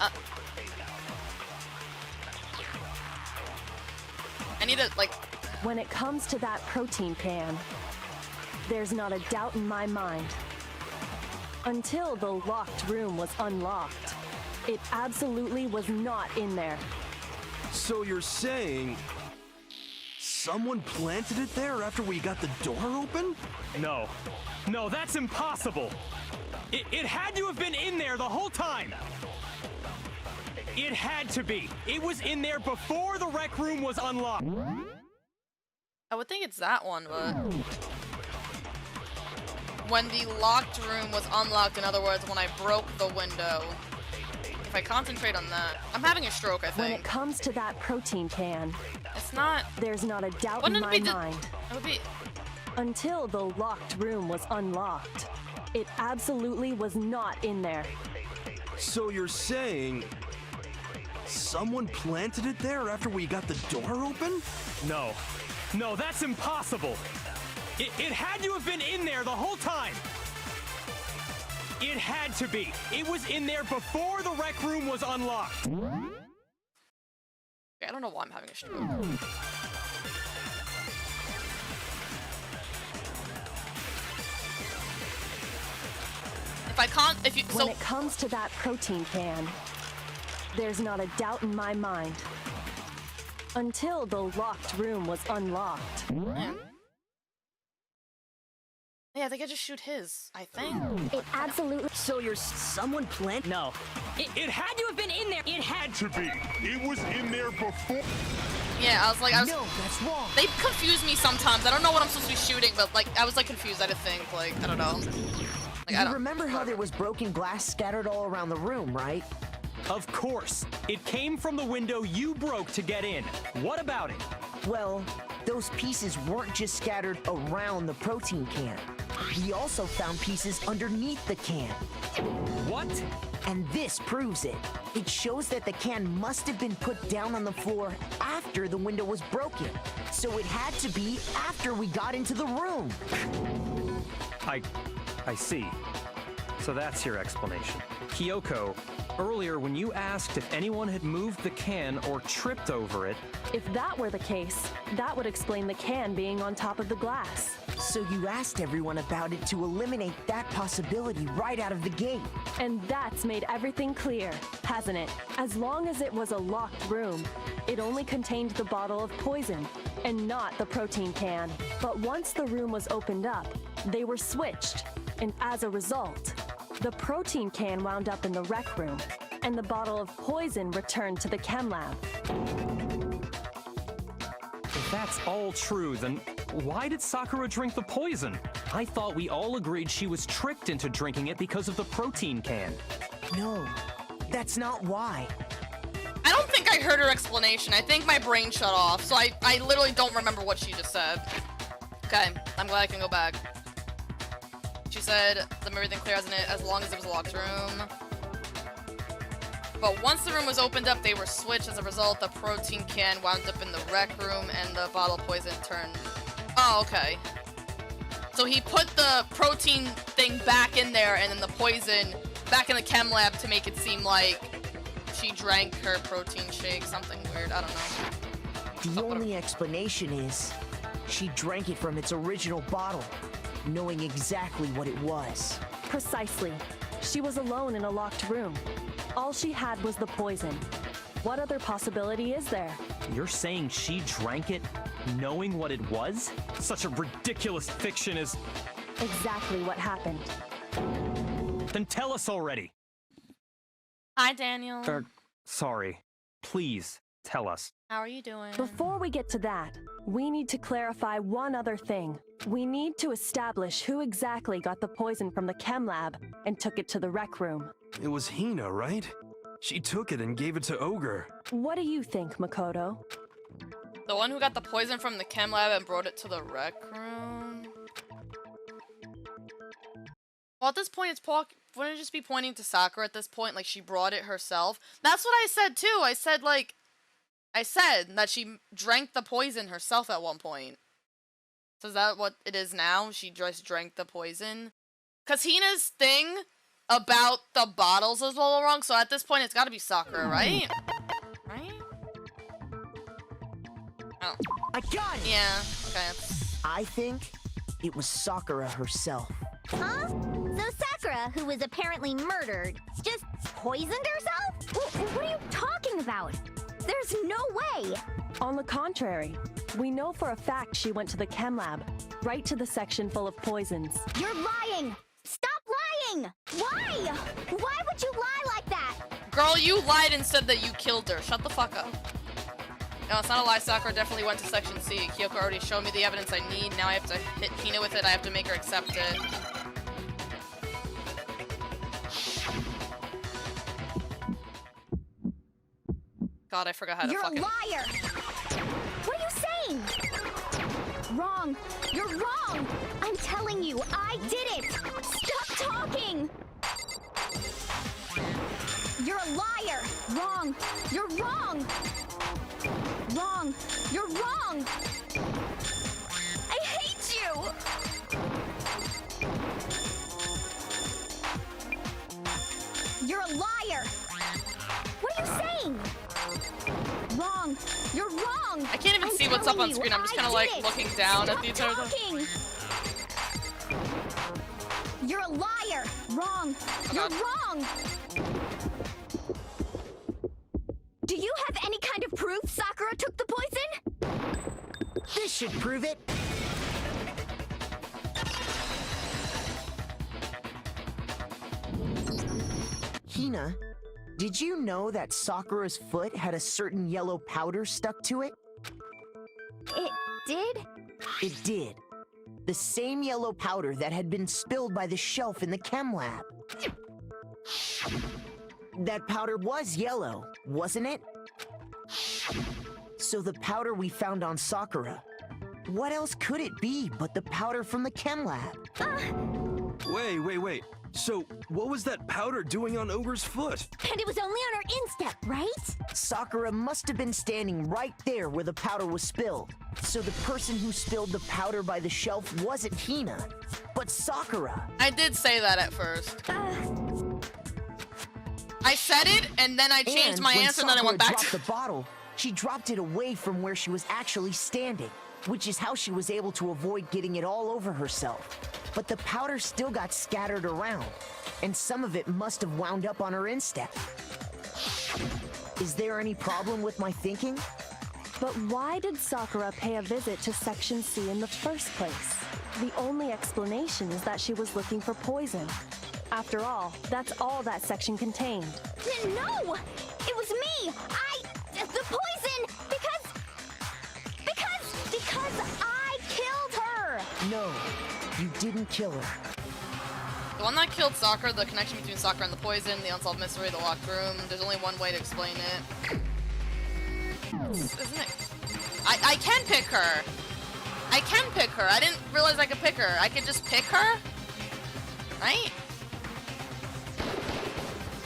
I need to, like... When it comes to that protein can, there's not a doubt in my mind. Until the locked room was unlocked, it absolutely was not in there. So you're saying someone planted it there after we got the door open? No. No, that's impossible. It had to have been in there the whole time. It had to be. It was in there before the rec room was unlocked. I would think it's that one, but... When the locked room was unlocked, in other words, when I broke the window. If I concentrate on that... I'm having a stroke, I think. When it comes to that protein can, it's not... There's not a doubt in my mind. It would be... Until the locked room was unlocked, it absolutely was not in there. So you're saying someone planted it there after we got the door open? No. No, that's impossible. It had to have been in there the whole time. It had to be. It was in there before the rec room was unlocked. Okay, I don't know why I'm having a stroke. When it comes to that protein can, there's not a doubt in my mind. Until the locked room was unlocked. Yeah, I think I just shoot his, I think. It absolutely... So you're someone plant? No. It had to have been in there. It had to be. It was in there before. Yeah, I was like, No, that's wrong. They confuse me sometimes. I don't know what I'm supposed to be shooting, but like, I was like confused. I didn't think, like, I don't know. Like, You remember how there was broken glass scattered all around the room, right? Of course. It came from the window you broke to get in. What about it? Well, those pieces weren't just scattered around the protein can. We also found pieces underneath the can. What? And this proves it. It shows that the can must have been put down on the floor after the window was broken. So it had to be after we got into the room. I see. So that's your explanation. Kyoko, earlier when you asked if anyone had moved the can or tripped over it... If that were the case, that would explain the can being on top of the glass. So you asked everyone about it to eliminate that possibility right out of the gate. And that's made everything clear, hasn't it? As long as it was a locked room, it only contained the bottle of poison, and not the protein can. But once the room was opened up, they were switched, and as a result, the protein can wound up in the rec room, and the bottle of poison returned to the chem lab. If that's all true, then why did Sakura drink the poison? I thought we all agreed she was tricked into drinking it because of the protein can. No, that's not why. I don't think I heard her explanation. I think my brain shut off, so I literally don't remember what she just said. Okay, I'm glad I can go back. She said, the everything clear as long as it was a locked room. But once the room was opened up, they were switched. As a result, the protein can wound up in the rec room and the bottle of poison turned... Oh, okay. So he put the protein thing back in there and then the poison back in the chem lab to make it seem like she drank her protein shake. Something weird, I don't know. The only explanation is she drank it from its original bottle, knowing exactly what it was. Precisely. She was alone in a locked room. All she had was the poison. What other possibility is there? You're saying she drank it knowing what it was? Such a ridiculous fiction is... Exactly what happened. Then tell us already. Hi, Daniel. Sorry. Please, tell us. How are you doing? Before we get to that, we need to clarify one other thing. We need to establish who exactly got the poison from the chem lab and took it to the rec room. It was Hina, right? She took it and gave it to Ogre. What do you think, Makoto? The one who got the poison from the chem lab and brought it to the rec room? Well, at this point, wouldn't it just be pointing to Sakura at this point? Like, she brought it herself? That's what I said, too. I said that she drank the poison herself at one point. So is that what it is now? She just drank the poison? Because Hina's thing about the bottles is a little wrong, so at this point it's gotta be Sakura, right? Right? Oh. I got it! Yeah, okay. It's... I think it was Sakura herself. Huh? So Sakura, who was apparently murdered, just poisoned herself? What are you talking about? There's no way! On the contrary, we know for a fact she went to the chem lab, right to the section full of poisons. You're lying! Stop lying! Why? Why would you lie like that? Girl, you lied and said that you killed her. Shut the fuck up. No, it's not a lie. Sakura definitely went to Section C. Kyoko already showed me the evidence I need. Now I have to hit Hina with it. I have to make her accept it. God, I forgot how to fucking... You're a liar! What are you saying? Wrong! You're wrong! I'm telling you, I did it! Stop talking! You're a liar! Wrong! You're wrong! Wrong! You're wrong! I hate you! You're a liar! What are you saying? Wrong! You're wrong! I can't even see what's up on screen. I'm just kind of like looking down at the entire thing. You're a liar! Wrong! You're wrong! Do you have any kind of proof Sakura took the poison? This should prove it. Hina, did you know that Sakura's foot had a certain yellow powder stuck to it? It did? It did. The same yellow powder that had been spilled by the shelf in the chem lab. That powder was yellow, wasn't it? So the powder we found on Sakura, what else could it be but the powder from the chem lab? Wait. So, what was that powder doing on Ogre's foot? And it was only on her instep, right? Sakura must have been standing right there where the powder was spilled. So the person who spilled the powder by the shelf wasn't Hina, but Sakura. I did say that at first. I said it, and then I changed my answer, and then I went back to... Dropped the bottle, she dropped it away from where she was actually standing, which is how she was able to avoid getting it all over herself. But the powder still got scattered around, and some of it must have wound up on her instep. Is there any problem with my thinking? But why did Sakura pay a visit to Section C in the first place? The only explanation is that she was looking for poison. After all, that's all that section contained. No! It was me! The poison! Because I killed her! No, you didn't kill her. The one that killed Sakura, the connection between Sakura and the poison, the unsolved mystery, the locked room, there's only one way to explain it. Isn't it? I can pick her! I can pick her! I didn't realize I could pick her. I could just pick her? Right?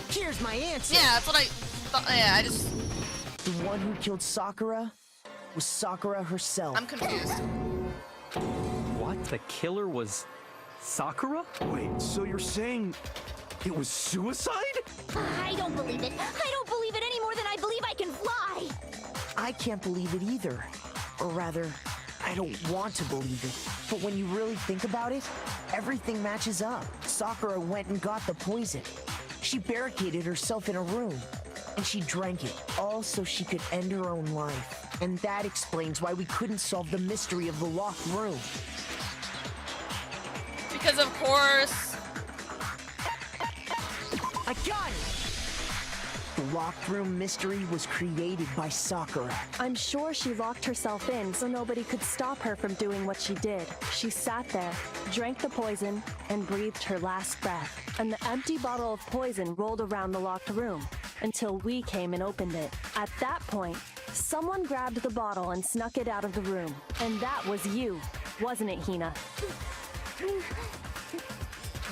Here's my answer! Yeah, that's what I thought. Yeah, I just... The one who killed Sakura was Sakura herself. I'm confused. What? The killer was Sakura? Wait, so you're saying it was suicide? I don't believe it. I don't believe it any more than I believe I can fly. I can't believe it either. Or rather, I don't want to believe it. But when you really think about it, everything matches up. Sakura went and got the poison. She barricaded herself in a room, and she drank it, all so she could end her own life. And that explains why we couldn't solve the mystery of the locked room. Because of course... I got it! The locked room mystery was created by Sakura. I'm sure she locked herself in so nobody could stop her from doing what she did. She sat there, drank the poison, and breathed her last breath. And the empty bottle of poison rolled around the locked room until we came and opened it. At that point, someone grabbed the bottle and snuck it out of the room. And that was you, wasn't it, Hina?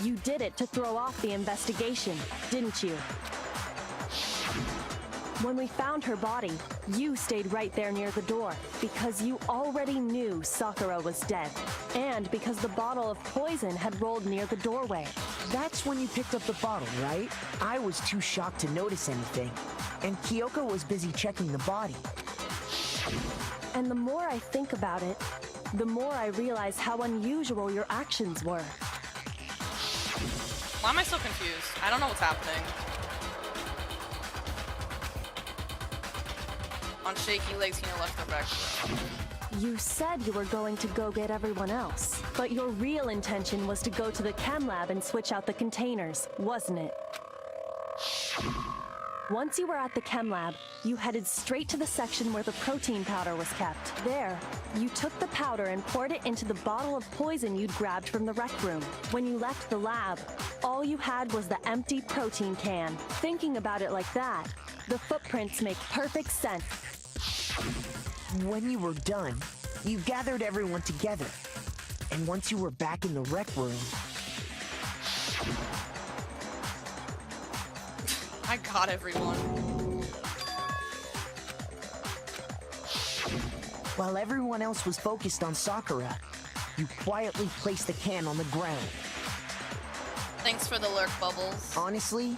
You did it to throw off the investigation, didn't you? When we found her body, you stayed right there near the door because you already knew Sakura was dead, and because the bottle of poison had rolled near the doorway. That's when you picked up the bottle, right? I was too shocked to notice anything, and Kyoko was busy checking the body. And the more I think about it, the more I realize how unusual your actions were. Why am I so confused? I don't know what's happening. On shaky legs, Hina left the rec room. You said you were going to go get everyone else, but your real intention was to go to the chem lab and switch out the containers, wasn't it? Once you were at the chem lab, you headed straight to the section where the protein powder was kept. There, you took the powder and poured it into the bottle of poison you'd grabbed from the rec room. When you left the lab, all you had was the empty protein can. Thinking about it like that, the footprints make perfect sense. When you were done, you gathered everyone together. And once you were back in the rec room... I got everyone. While everyone else was focused on Sakura, you quietly placed the can on the ground. Thanks for the lurk, Bubbles. Honestly,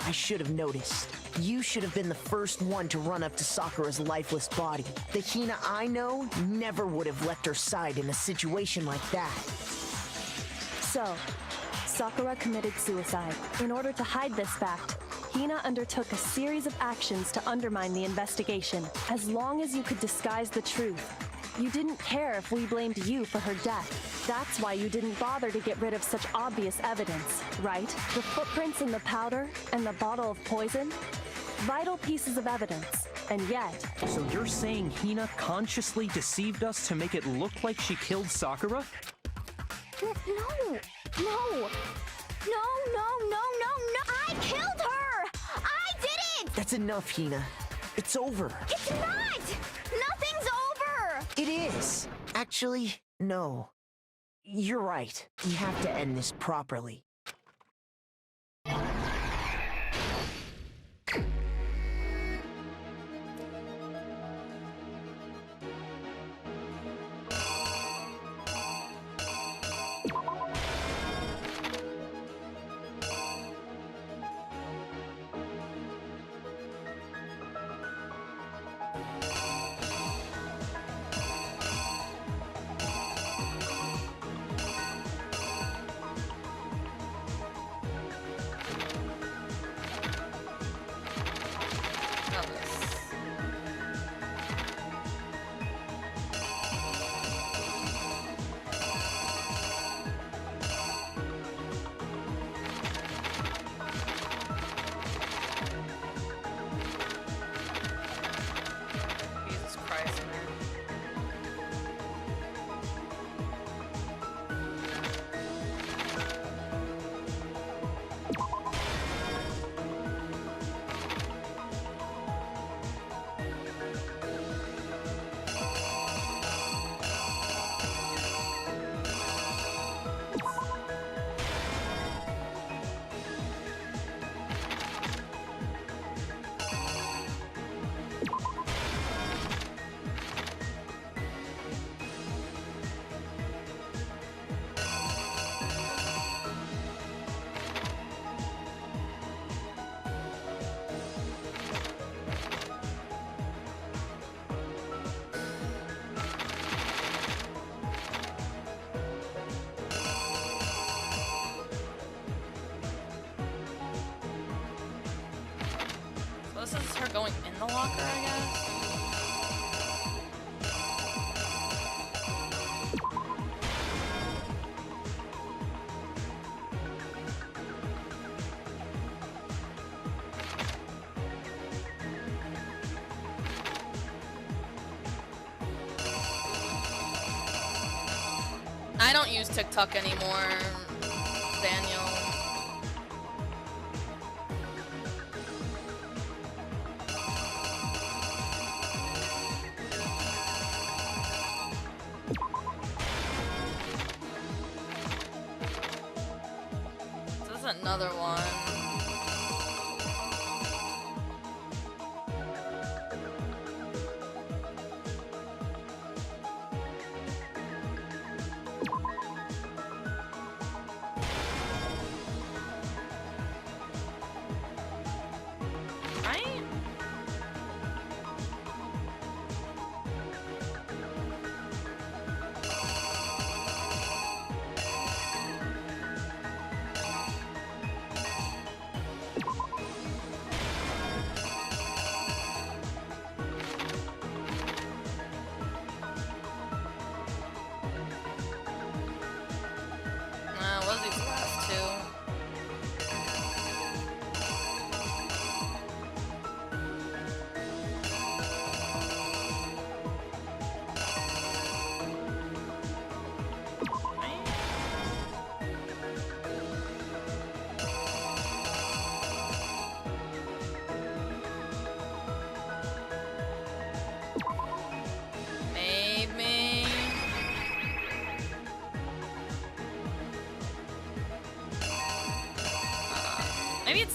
I should have noticed. You should have been the first one to run up to Sakura's lifeless body. The Hina I know never would have left her side in a situation like that. So, Sakura committed suicide. In order to hide this fact, Hina undertook a series of actions to undermine the investigation. As long as you could disguise the truth, you didn't care if we blamed you for her death. That's why you didn't bother to get rid of such obvious evidence, right? The footprints in the powder and the bottle of poison? Vital pieces of evidence, and yet... So you're saying Hina consciously deceived us to make it look like she killed Sakura? No! I killed her! I did it! That's enough, Hina. It's over. It's not! Nothing's over! It is. Actually, no. You're right. We have to end this properly. Jesus Christ, man. So this is her going in the locker, I guess? I don't use TikTok anymore, Daniel. This is another one.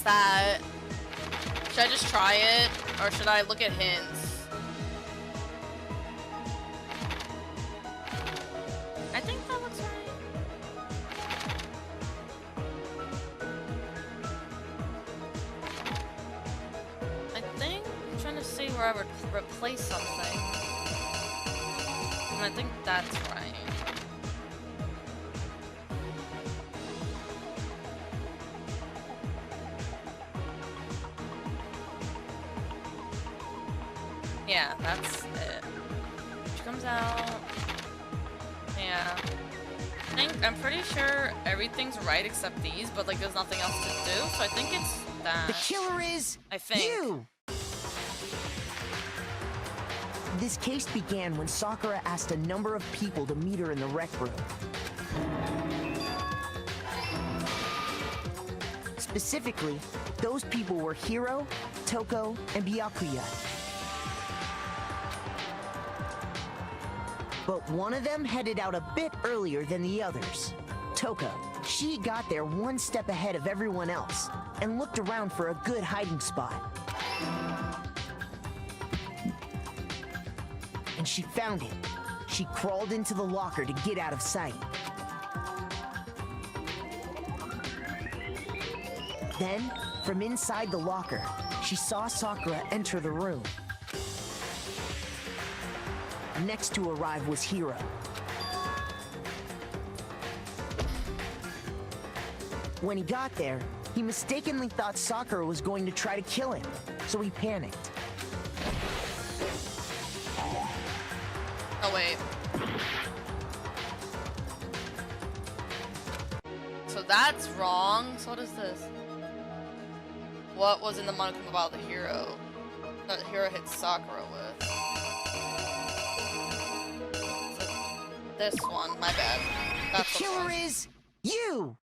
it's that. Should I just try it, or should I look at hints? I think that looks right. I think I'm trying to see where I would replace something. And I think that's right. Yeah, that's it. She comes out. Yeah. I'm pretty sure everything's right except these, but like there's nothing else to do, so I think it's that. The killer is I think. you! This case began when Sakura asked a number of people to meet her in the rec room. Specifically, those people were Hiro, Toko, and Byakuya. But one of them headed out a bit earlier than the others. Toko. She got there one step ahead of everyone else and looked around for a good hiding spot. And she found it. She crawled into the locker to get out of sight. Then, from inside the locker, she saw Sakura enter the room. Next to arrive was Hiro. When he got there, he mistakenly thought Sakura was going to try to kill him, so he panicked. Oh wait. So that's wrong. So what is this? What was in the Monokuma about the hero that Hiro hit Sakura with? This one, my bad. That's the killer is you!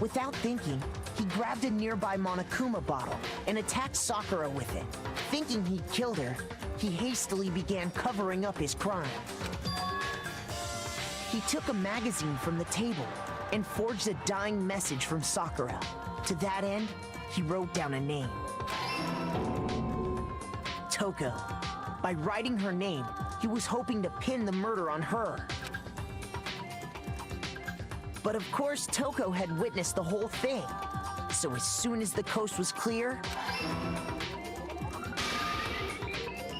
Without thinking, he grabbed a nearby Monokuma bottle and attacked Sakura with it. Thinking he'd killed her, he hastily began covering up his crime. He took a magazine from the table and forged a dying message from Sakura. To that end, he wrote down a name. Toko. By writing her name, he was hoping to pin the murder on her. But of course, Toko had witnessed the whole thing. So as soon as the coast was clear,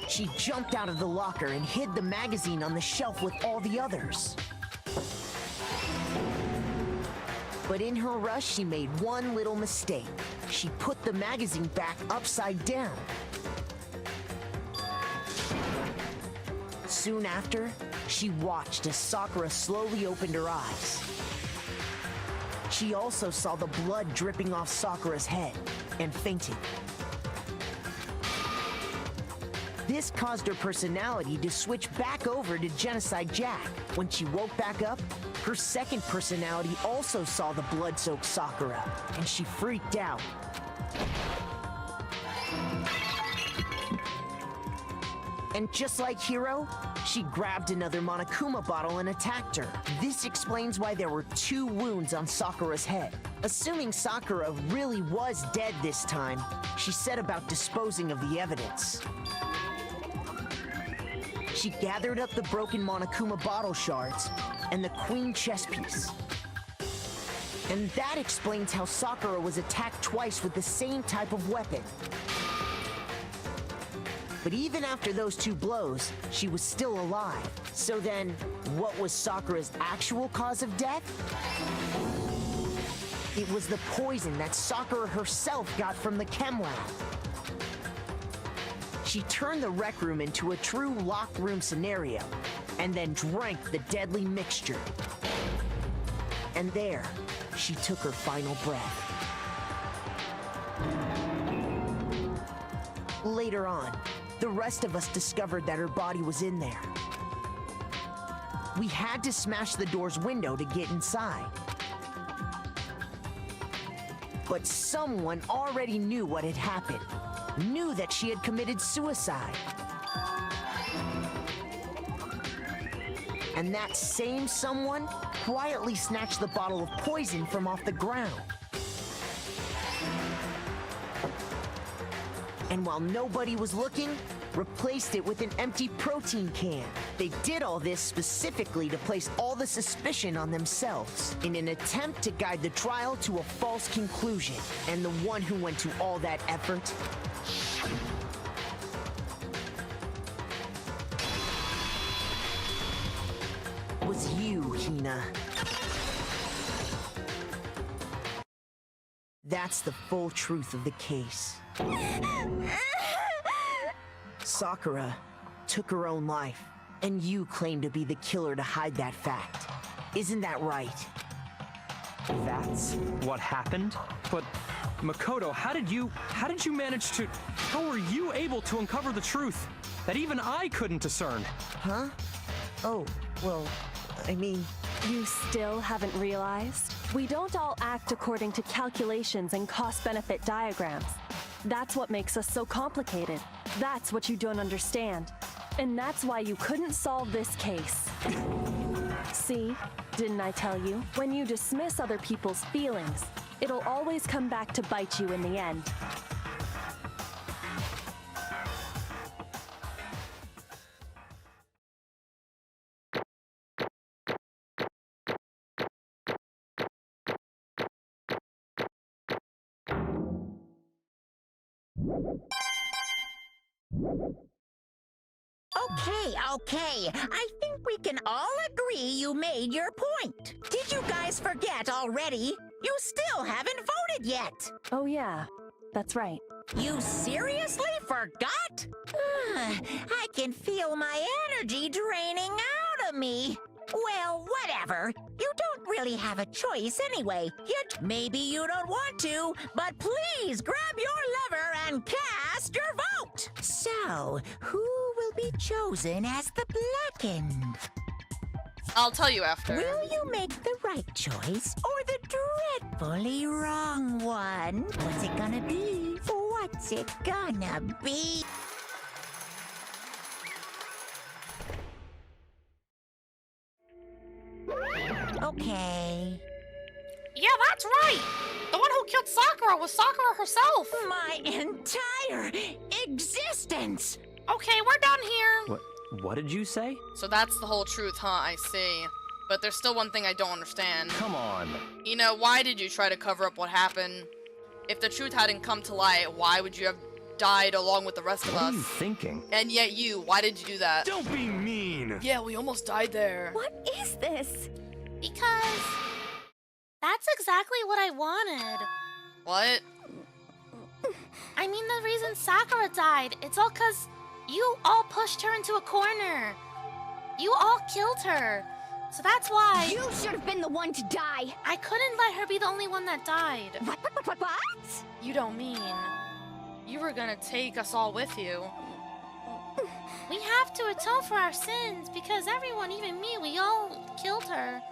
she jumped out of the locker and hid the magazine on the shelf with all the others. But in her rush, she made one little mistake. She put the magazine back upside down. Soon after, she watched as Sakura slowly opened her eyes. She also saw the blood dripping off Sakura's head and fainted. This caused her personality to switch back over to Genocide Jack. When she woke back up, her second personality also saw the blood-soaked Sakura, and she freaked out. And just like Hiro, she grabbed another Monokuma bottle and attacked her. This explains why there were 2 wounds on Sakura's head. Assuming Sakura really was dead this time, she set about disposing of the evidence. She gathered up the broken Monokuma bottle shards and the queen chess piece. And that explains how Sakura was attacked twice with the same type of weapon. But even after those 2 blows, she was still alive. So then, what was Sakura's actual cause of death? It was the poison that Sakura herself got from the chem lab. She turned the rec room into a true locked room scenario, and then drank the deadly mixture. And there, she took her final breath. Later on, the rest of us discovered that her body was in there. We had to smash the door's window to get inside. But someone already knew what had happened, knew that she had committed suicide. And that same someone quietly snatched the bottle of poison from off the ground. And while nobody was looking, replaced it with an empty protein can. They did all this specifically to place all the suspicion on themselves, in an attempt to guide the trial to a false conclusion. And the one who went to all that effort was you, Hina. That's the full truth of the case. Sakura took her own life, and you claim to be the killer to hide that fact. Isn't that right? That's what happened? But Makoto, how did you how were you able to uncover the truth that even I couldn't discern? Huh? Oh, well, I mean... You still haven't realized? We don't all act according to calculations and cost-benefit diagrams. That's what makes us so complicated. That's what you don't understand. And that's why you couldn't solve this case. See? Didn't I tell you? When you dismiss other people's feelings, it'll always come back to bite you in the end. Okay. I think we can all agree you made your point. Did you guys forget already? You still haven't voted yet. Oh yeah, that's right. You seriously forgot? I can feel my energy draining out of me. Well, whatever. You don't really have a choice anyway. Maybe you don't want to, but please grab your lever and cast your vote. So, who will be chosen as the blackened? I'll tell you after. Will you make the right choice or the dreadfully wrong one? What's it gonna be? What's it gonna be? Okay. Yeah, that's right! The one who killed Sakura was Sakura herself! My entire existence! Okay, we're done here! What did you say? So that's the whole truth, huh? I see. But there's still one thing I don't understand. Come on. You know, why did you try to cover up what happened? If the truth hadn't come to light, why would you have died along with the rest of us? What are you thinking? And yet you, why did you do that? Don't be mean! Yeah, we almost died there. What is this? Because that's exactly what I wanted. What? I mean, the reason Sakura died, it's all 'cause you all pushed her into a corner. You all killed her. So that's why... You should have been the one to die. I couldn't let her be the only one that died. What? You don't mean... You were gonna take us all with you. We have to atone for our sins because everyone, even me, we all killed her.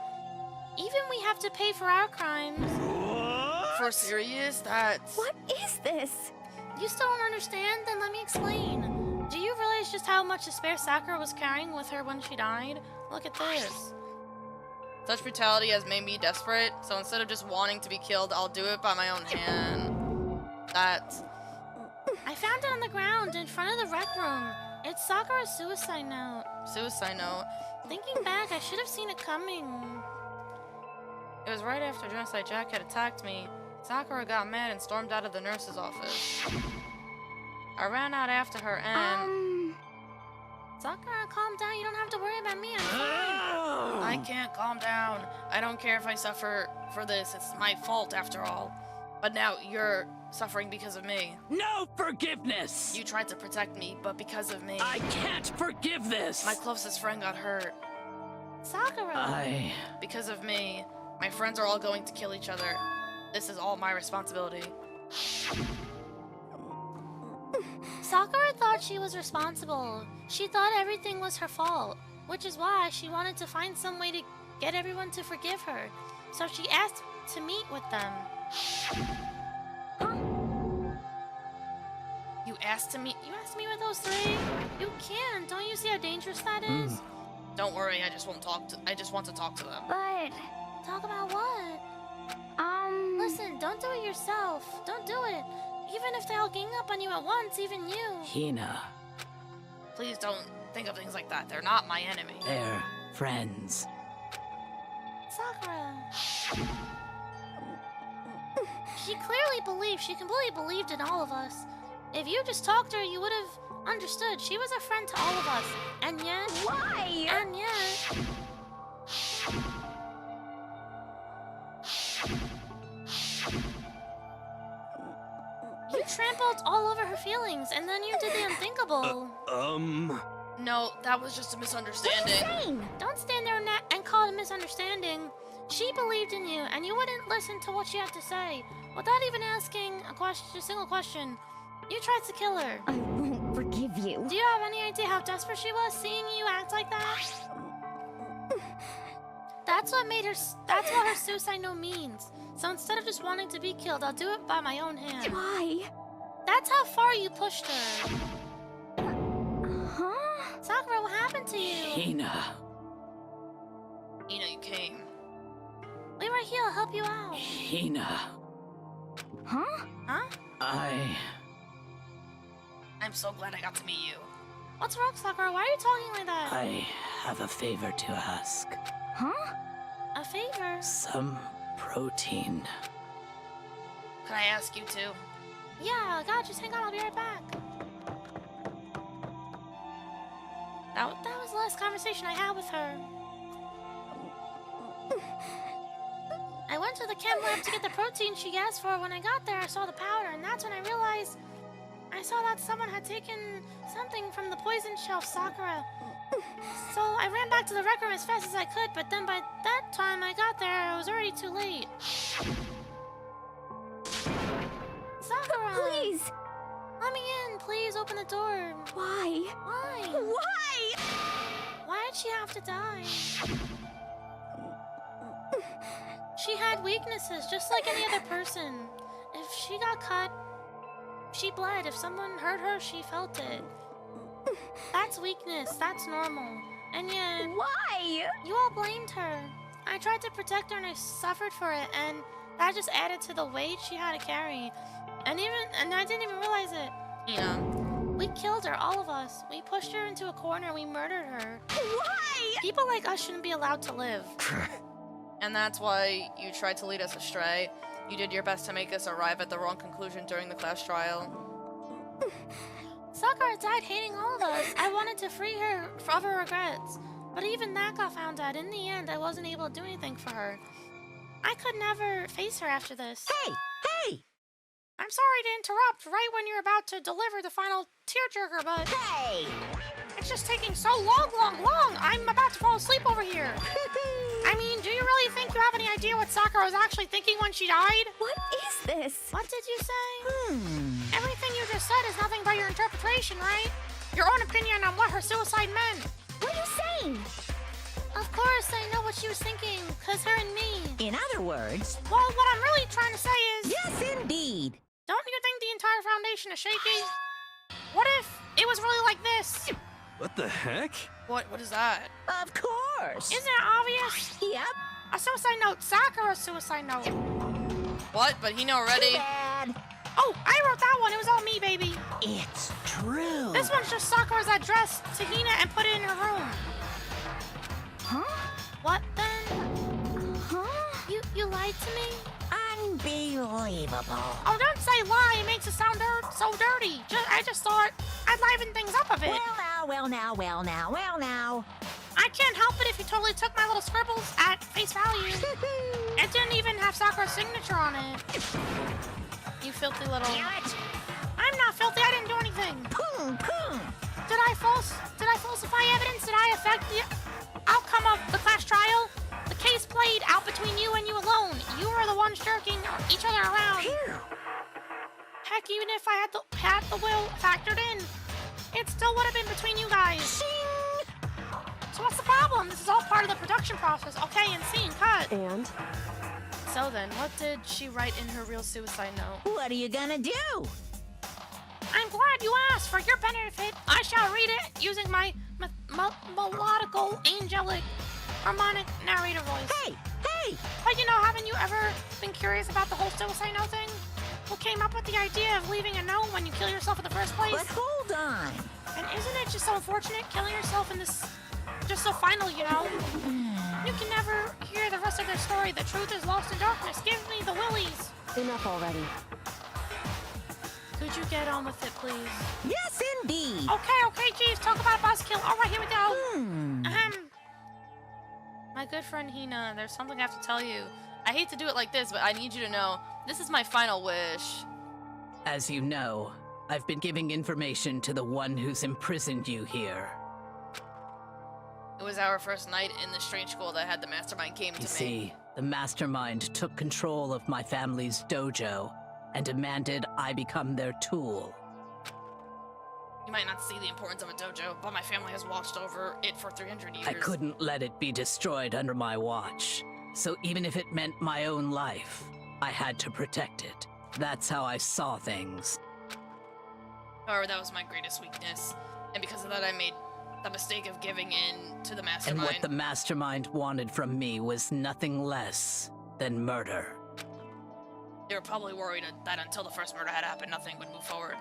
Even we have to pay for our crimes. What? For serious? That's... What is this? You still don't understand? Then let me explain. Do you realize just how much despair Sakura was carrying with her when she died? Look at this. Such brutality has made me desperate, so instead of just wanting to be killed, I'll do it by my own hand. That's... I found it on the ground in front of the rec room. It's Sakura's suicide note. Suicide note? Thinking back, I should have seen it coming. It was right after Genocide Jack had attacked me. Sakura got mad and stormed out of the nurse's office. I ran out after her and... Sakura, calm down. You don't have to worry about me. I'm fine. I can't calm down. I don't care if I suffer for this. It's my fault after all. But now you're suffering because of me. No forgiveness! You tried to protect me, but because of me. I can't forgive this! My closest friend got hurt. Sakura! Because of me. My friends are all going to kill each other. This is all my responsibility. Sakura thought she was responsible. She thought everything was her fault, which is why she wanted to find some way to get everyone to forgive her. So she asked to meet with them. You asked to meet with those three? You can. Don't you see how dangerous that is? Don't worry, I just want to talk to them. But talk about what? Listen, don't do it yourself. Don't do it. Even if they all gang up on you at once, even you. Hina, Please don't think of things like that. They're not my enemy. they're friends. Sakura. She completely believed in all of us. If you just talked to her, you would have understood. She was a friend to all of us. And yet... Why? And yet... You trampled all over her feelings, and then you did the unthinkable. No, that was just a misunderstanding. Don't stand there and call it a misunderstanding. She believed in you, and you wouldn't listen to what she had to say. Without even asking a single question. You tried to kill her. I won't forgive you. Do you have any idea how desperate she was seeing you act like that? That's what her suicide note means. So instead of just wanting to be killed, I'll do it by my own hand. Why? That's how far you pushed her. Huh? Sakura, what happened to you? Hina. You came. Wait right here, I'll help you out. Hina. Huh? Huh? I'm so glad I got to meet you. What's wrong, Sakura? Why are you talking like that? I have a favor to ask. Huh? A favor? Some protein. Can I ask you too? Yeah, God, just hang on, I'll be right back. That was the last conversation I had with her. I went to the chem lab to get the protein she asked for. When I got there, I saw the powder, and that's when I realized I saw that someone had taken something from the poison shelf, Sakura. So I ran back to the rec room as fast as I could, but then by that time I got there, it was already too late. Sakura! Please! Let me in, please, open the door. Why? Why? Why? Why did she have to die? She had weaknesses, just like any other person. If she got cut, she bled. If someone hurt her, she felt it. That's weakness, that's normal. And yet... Why? You all blamed her. I tried to protect her and I suffered for it, and that just added to the weight she had to carry. And I didn't even realize it. Yeah. We killed her, all of us. We pushed her into a corner, we murdered her. Why? People like us shouldn't be allowed to live. And that's why you tried to lead us astray. You did your best to make us arrive at the wrong conclusion during the class trial. Sakura died hating all of us. I wanted to free her of her regrets. But even that got found out. In the end, I wasn't able to do anything for her. I could never face her after this. Hey! Hey! I'm sorry to interrupt right when you're about to deliver the final tearjerker, but... Hey! It's just taking so long! I'm about to fall asleep over here. I mean, do you really think you have any idea what Sakura was actually thinking when she died? What is this? What did you say? Everything you just said is nothing but your interpretation, right? Your own opinion on what her suicide meant. What are you saying? Of course, I know what she was thinking, cause her and me. In other words... Well, what I'm really trying to say is... Yes, indeed! Don't you think the entire foundation is shaky? What if it was really like this? What the heck? What is that? Of course! Isn't it obvious? Yep. A suicide note, Sakura's suicide note. What? But he know already. Bad. Oh, I wrote that one. It was all me, baby. It's true. This one's just Sakura's address to Hina and put it in her room. Huh? What then? Huh? You lied to me? Unbelievable. Oh, don't say lie. It makes it sound so dirty. I just thought I'd liven things up a bit. Well now. I can't help it if you totally took my little scribbles at face value. It didn't even have Sakura's signature on it. You filthy little... I'm not filthy. I didn't do anything. Did I falsify evidence? Did I affect the outcome of the class trial? The case played out between you and you alone. You were the ones jerking each other around. Heck, even if I had the will factored in, it still would have been between you guys. So what's the problem? This is all part of the production process. Okay, and scene, cut. And? So then, what did she write in her real suicide note? What are you gonna do? I'm glad you asked. For your benefit, I shall read it using my melodical, angelic, harmonic narrator voice. Hey! Hey! But haven't you ever been curious about the whole still say no thing? Who came up with the idea of leaving a note when you kill yourself in the first place? But hold on. And isn't it just so unfortunate killing yourself in this... just so final, You can never hear the rest of their story. The truth is lost in darkness. Give me the willies. Enough already. Could you get on with it, please? Yes, indeed. Okay, geez. Talk about buzzkill. All right, here we go. My good friend Hina, there's something I have to tell you. I hate to do it like this, but I need you to know, this is my final wish. As you know, I've been giving information to the one who's imprisoned you here. It was our first night in the strange school that had the mastermind came to You me. see, the mastermind took control of my family's dojo and demanded I become their tool. You might not see the importance of a dojo, but my family has watched over it for 300 years. I couldn't let it be destroyed under my watch. So even if it meant my own life, I had to protect it. That's how I saw things. However, that was my greatest weakness. And because of that, I made the mistake of giving in to the mastermind. And what the mastermind wanted from me was nothing less than murder. They were probably worried that until the first murder had happened, nothing would move forward.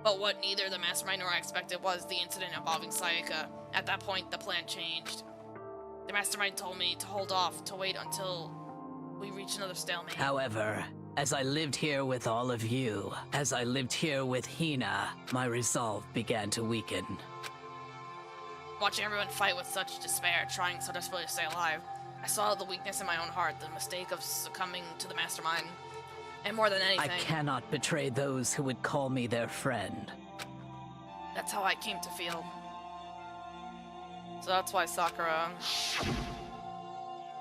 But what neither the mastermind nor I expected was the incident involving Sayaka. At that point, the plan changed. The mastermind told me to hold off, to wait until we reached another stalemate. However, as I lived here with all of you, as I lived here with Hina, my resolve began to weaken. Watching everyone fight with such despair, trying so desperately to stay alive, I saw the weakness in my own heart, the mistake of succumbing to the mastermind. And more than anything, I cannot betray those who would call me their friend. that's how I came to feel. So that's why Sakura...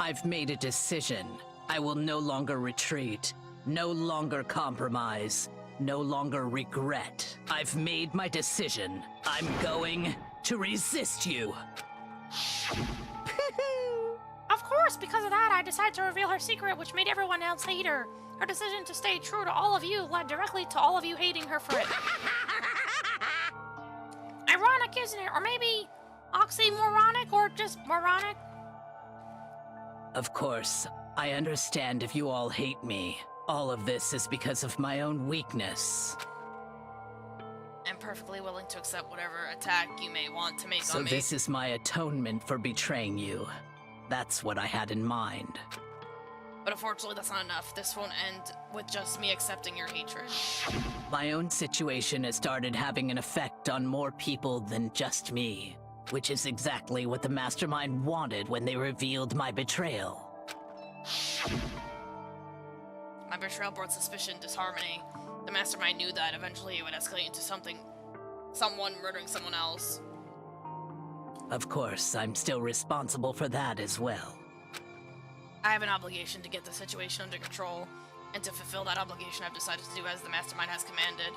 I've made a decision. I will no longer retreat, no longer compromise, no longer regret. I've made my decision. I'm going to resist you. Of course, because of that, I decided to reveal her secret, which made everyone else hate her. Her decision to stay true to all of you led directly to all of you hating her for it. Ironic, isn't it? Or maybe oxymoronic, or just moronic? Of course, I understand if you all hate me. All of this is because of my own weakness. I'm perfectly willing to accept whatever attack you may want to make So on me. this is my atonement for betraying you. That's what I had in mind. But unfortunately, that's not enough. This won't end with just me accepting your hatred. My own situation has started having an effect on more people than just me, which is exactly what the mastermind wanted when they revealed my betrayal. My betrayal brought suspicion, disharmony. The mastermind knew that eventually it would escalate into someone murdering someone else. Of course, I'm still responsible for that as well. I have an obligation to get the situation under control, and to fulfill that obligation I've decided to do as the mastermind has commanded.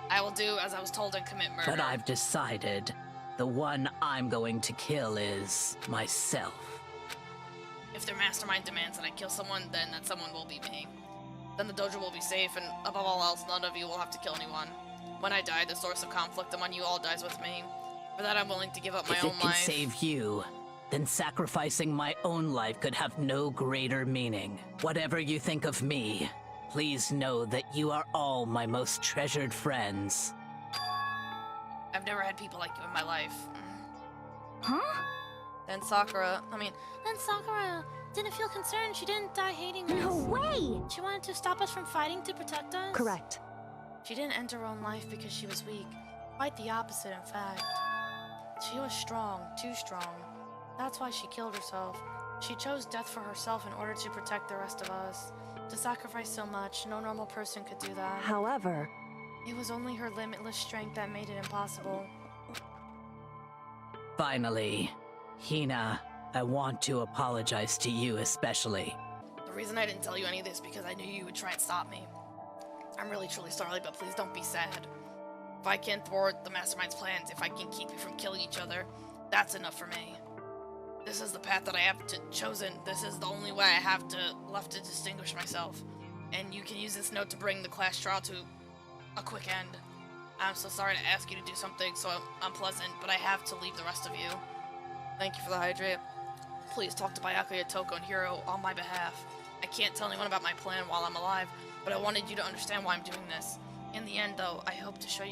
I will do as I was told and commit murder. But I've decided the one I'm going to kill is myself. If their mastermind demands that I kill someone, then that someone will be me. Then the dojo will be safe, and above all else, none of you will have to kill anyone. When I die, the source of conflict among you all dies with me. For that, I'm willing to give up my own If it can life. save you, then sacrificing my own life could have no greater meaning. Whatever you think of me, please know that you are all my most treasured friends. I've never had people like you in my life. Huh? Then Sakura Didn't feel concerned. She didn't die hating us. No way! She wanted to stop us from fighting to protect us? Correct. She didn't end her own life because she was weak. Quite the opposite, in fact. She was strong, too strong. That's why she killed herself. She chose death for herself in order to protect the rest of us. To sacrifice so much, no normal person could do that. However, It was only her limitless strength that made it impossible. Finally, Hina, I want to apologize to you especially. The reason I didn't tell you any of this is because I knew you would try and stop me. I'm really truly sorry, but please don't be sad. If I can thwart the mastermind's plans, if I can keep you from killing each other, that's enough for me. This is the path that I have chosen. This is the only way I have left to distinguish myself. And you can use this note to bring the class trial to a quick end. I'm so sorry to ask you to do something so unpleasant, but I have to leave the rest of you. Thank you for the hydrate. Please talk to Byakuya, Toko, and Hiro on my behalf. I can't tell anyone about my plan while I'm alive, but I wanted you to understand why I'm doing this. In the end, though, I hope to show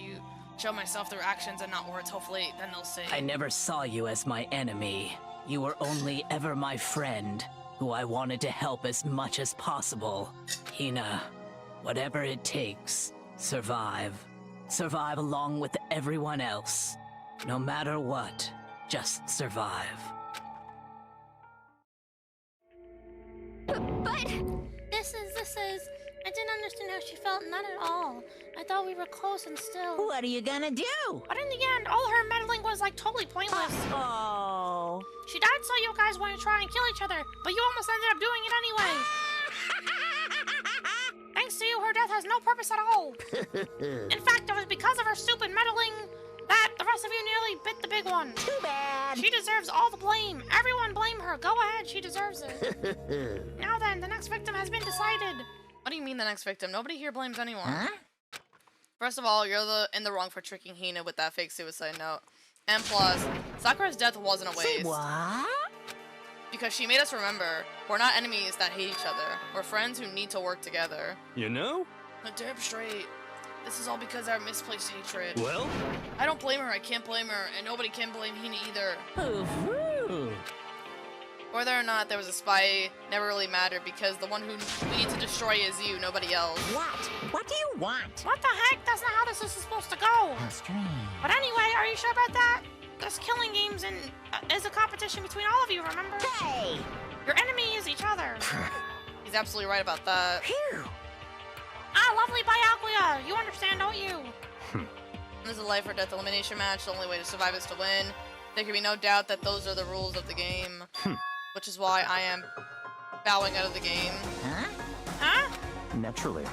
myself through actions and not words. Hopefully, then they'll see. I never saw you as my enemy. You were only ever my friend, who I wanted to help as much as possible. Hina, whatever it takes, survive. Survive along with everyone else. No matter what, just survive. But this is. I didn't understand how she felt, not at all. I thought we were close and still. What are you gonna do? But in the end, all her meddling was like totally pointless. Oh. She died so you guys wouldn't try and kill each other, but you almost ended up doing it anyway. Thanks to you, her death has no purpose at all. In fact, it was because of her stupid meddling that the rest of you nearly bit the big one. Too bad. She deserves all the blame. Everyone blame her. Go ahead, she deserves it. Now then, the next victim has been decided. What do you mean the next victim? Nobody here blames anyone. Huh? First of all, you're in the wrong for tricking Hina with that fake suicide note. And plus, Sakura's death wasn't a waste. Say what? Because she made us remember, we're not enemies that hate each other. We're friends who need to work together. You know? Damn straight. This is all because of our misplaced hatred. Well? I don't blame her, I can't blame her, and nobody can blame Hina either. Ooh. Whether or not there was a spy never really mattered because the one who we need to destroy is you, nobody else. What? What do you want? What the heck? That's not how this is supposed to go. How strange. But anyway, are you sure about that? This killing games is a competition between all of you, remember? Hey! Your enemy is each other. He's absolutely right about that. Phew. Ah, lovely Byakuya! You understand, don't you? This is a life or death elimination match. The only way to survive is to win. There can be no doubt that those are the rules of the game. Which is why I am bowing out of the game. Huh? Huh? Naturally.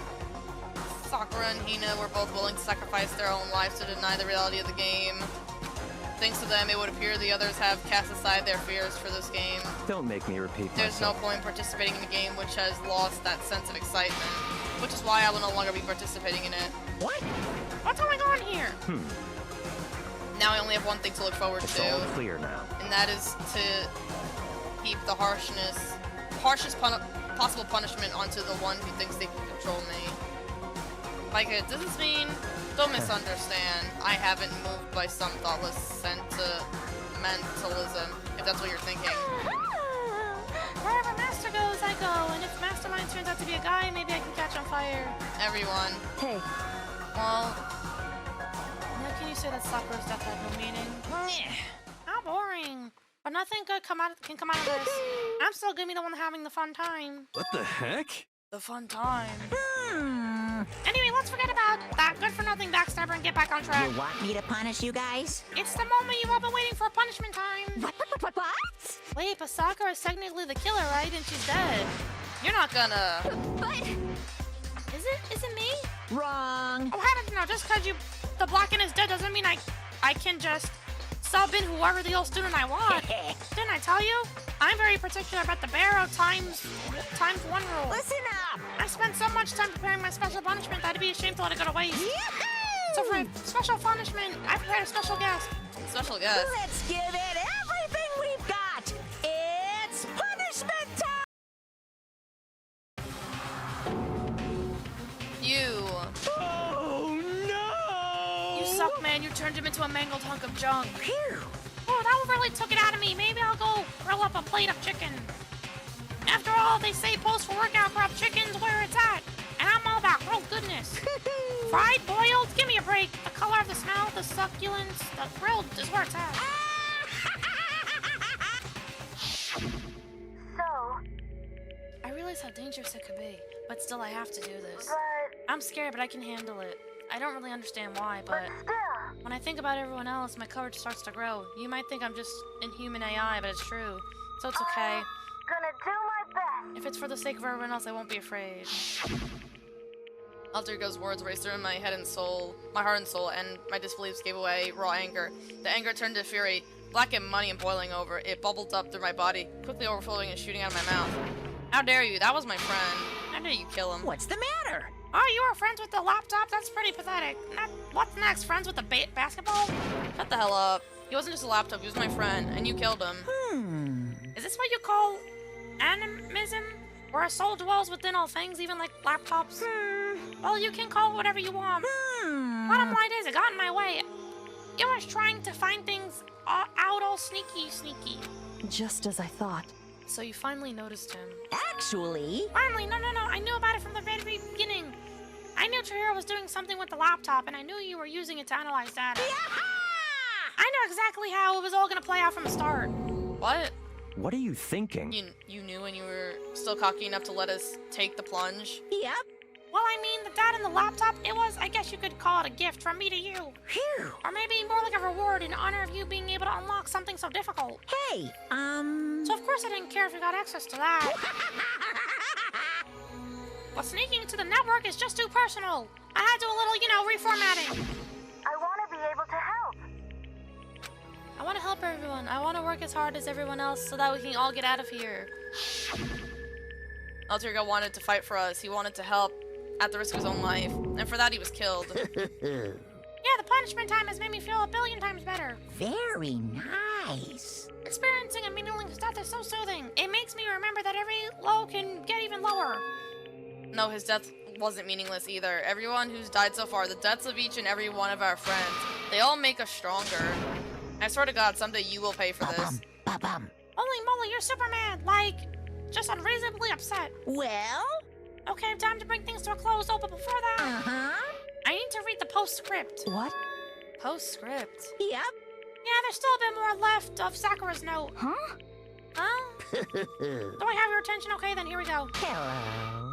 Sakura and Hina were both willing to sacrifice their own lives to deny the reality of the game. Thanks to them, it would appear the others have cast aside their fears for this game. Don't make me repeat There's no myself. point participating in a game which has lost that sense of excitement. Which is why I will no longer be participating in it. What? What's going on here? Now I only have one thing to look forward It's to. all clear now. And that is to heap the harshest possible punishment onto the one who thinks they can control me. Like, does this mean? Don't misunderstand. I haven't moved by some thoughtless sentimentalism, if that's what you're thinking. Wherever Master goes, I go. And if Mastermind turns out to be a guy, maybe I can catch on fire. Everyone. Hey, Well, How can you say that Sakura's death had no meaning? How boring. But nothing good can come out of this. I'm still gonna be the one having the fun time. What the heck? the fun time. Anyway, let's forget about that good-for-nothing backstabber and get back on track. You want me to punish you guys? It's the moment you've all been waiting for, punishment time. What? Wait, but Sakura is technically the killer, right? And she's dead. You're not gonna... But... Is it me? Wrong. Oh, heavens no, just because the Blacken is dead doesn't mean I can just sub in whoever the old student I want. Didn't I tell you? I'm very particular about the Barrow times one rule. Listen up. I spent so much time preparing my special punishment that I'd be ashamed to let it go to waste. So for a special punishment, I prepared a special guest. Special guest. Let's give it everything we've got. It's punishment time. You. Oh no! You suck, man. You turned him into a mangled hunk of junk. Phew. Oh, that one really took it out of me. Maybe I'll go grill up a plate of chicken. After all, they say post-workout grub chicken's where it's at. And I'm all about grilled goodness. Fried, boiled, give me a break. The color, the smell, the succulence, the grilled is where it's at. I realize how dangerous it could be, but still I have to do this. I'm scared, but I can handle it. I don't really understand why, but when I think about everyone else, my courage starts to grow. You might think I'm just inhuman AI, but it's true. So it's okay. Gonna do my best. If it's for the sake of everyone else, I won't be afraid. Alter Ego's words raced through my head and soul, my heart and soul, and my disbeliefs gave away raw anger. The anger turned to fury, black and muddy and boiling over. It bubbled up through my body, quickly overflowing and shooting out of my mouth. How dare you? That was my friend. How dare you kill him? What's the matter? Oh, you were friends with the laptop? That's pretty pathetic. What's next? Friends with the basketball? Shut the hell up. He wasn't just a laptop, he was my friend, and you killed him. Is this what you call animism? Where a soul dwells within all things, even like laptops? Well, you can call it whatever you want. Bottom line is, it got in my way. It was trying to find things out all sneaky. Just as I thought. So you finally noticed him. Actually, Finally, no. I knew about it from the very beginning. I knew Chihiro was doing something with the laptop, and I knew you were using it to analyze data. I knew exactly how it was all gonna play out from the start. What? What are you thinking? You knew when you were still cocky enough to let us take the plunge? yep. Well, I mean, the data in the laptop, it was, I guess you could call it a gift from me to you. Phew. Or maybe more like a reward in honor of you being able to unlock something so difficult. Hey, So of course I didn't care if you got access to that. But sneaking into the network is just too personal. I had to do a little, reformatting. I want to be able to help. I want to help everyone. I want to work as hard as everyone else so that we can all get out of here. Alter wanted to fight for us. He wanted to help at the risk of his own life. And for that, he was killed. Yeah, the punishment time has made me feel a billion times better. very nice. Experiencing a meaningless death is so soothing. It makes me remember that every low can get even lower. No, his death wasn't meaningless either. Everyone who's died so far, the deaths of each and every one of our friends, they all make us stronger. I swear to God, someday you will pay for this. Ba-bum. Holy moly, you're Superman. Like, just unreasonably upset. Well? Okay, time to bring things to a close. Oh, but before that, Uh-huh. I need to read the postscript. What? Postscript. Yep. Yeah, there's still a bit more left of Sakura's note. Huh? Huh? Do I have your attention? Okay, then here we go. Hello.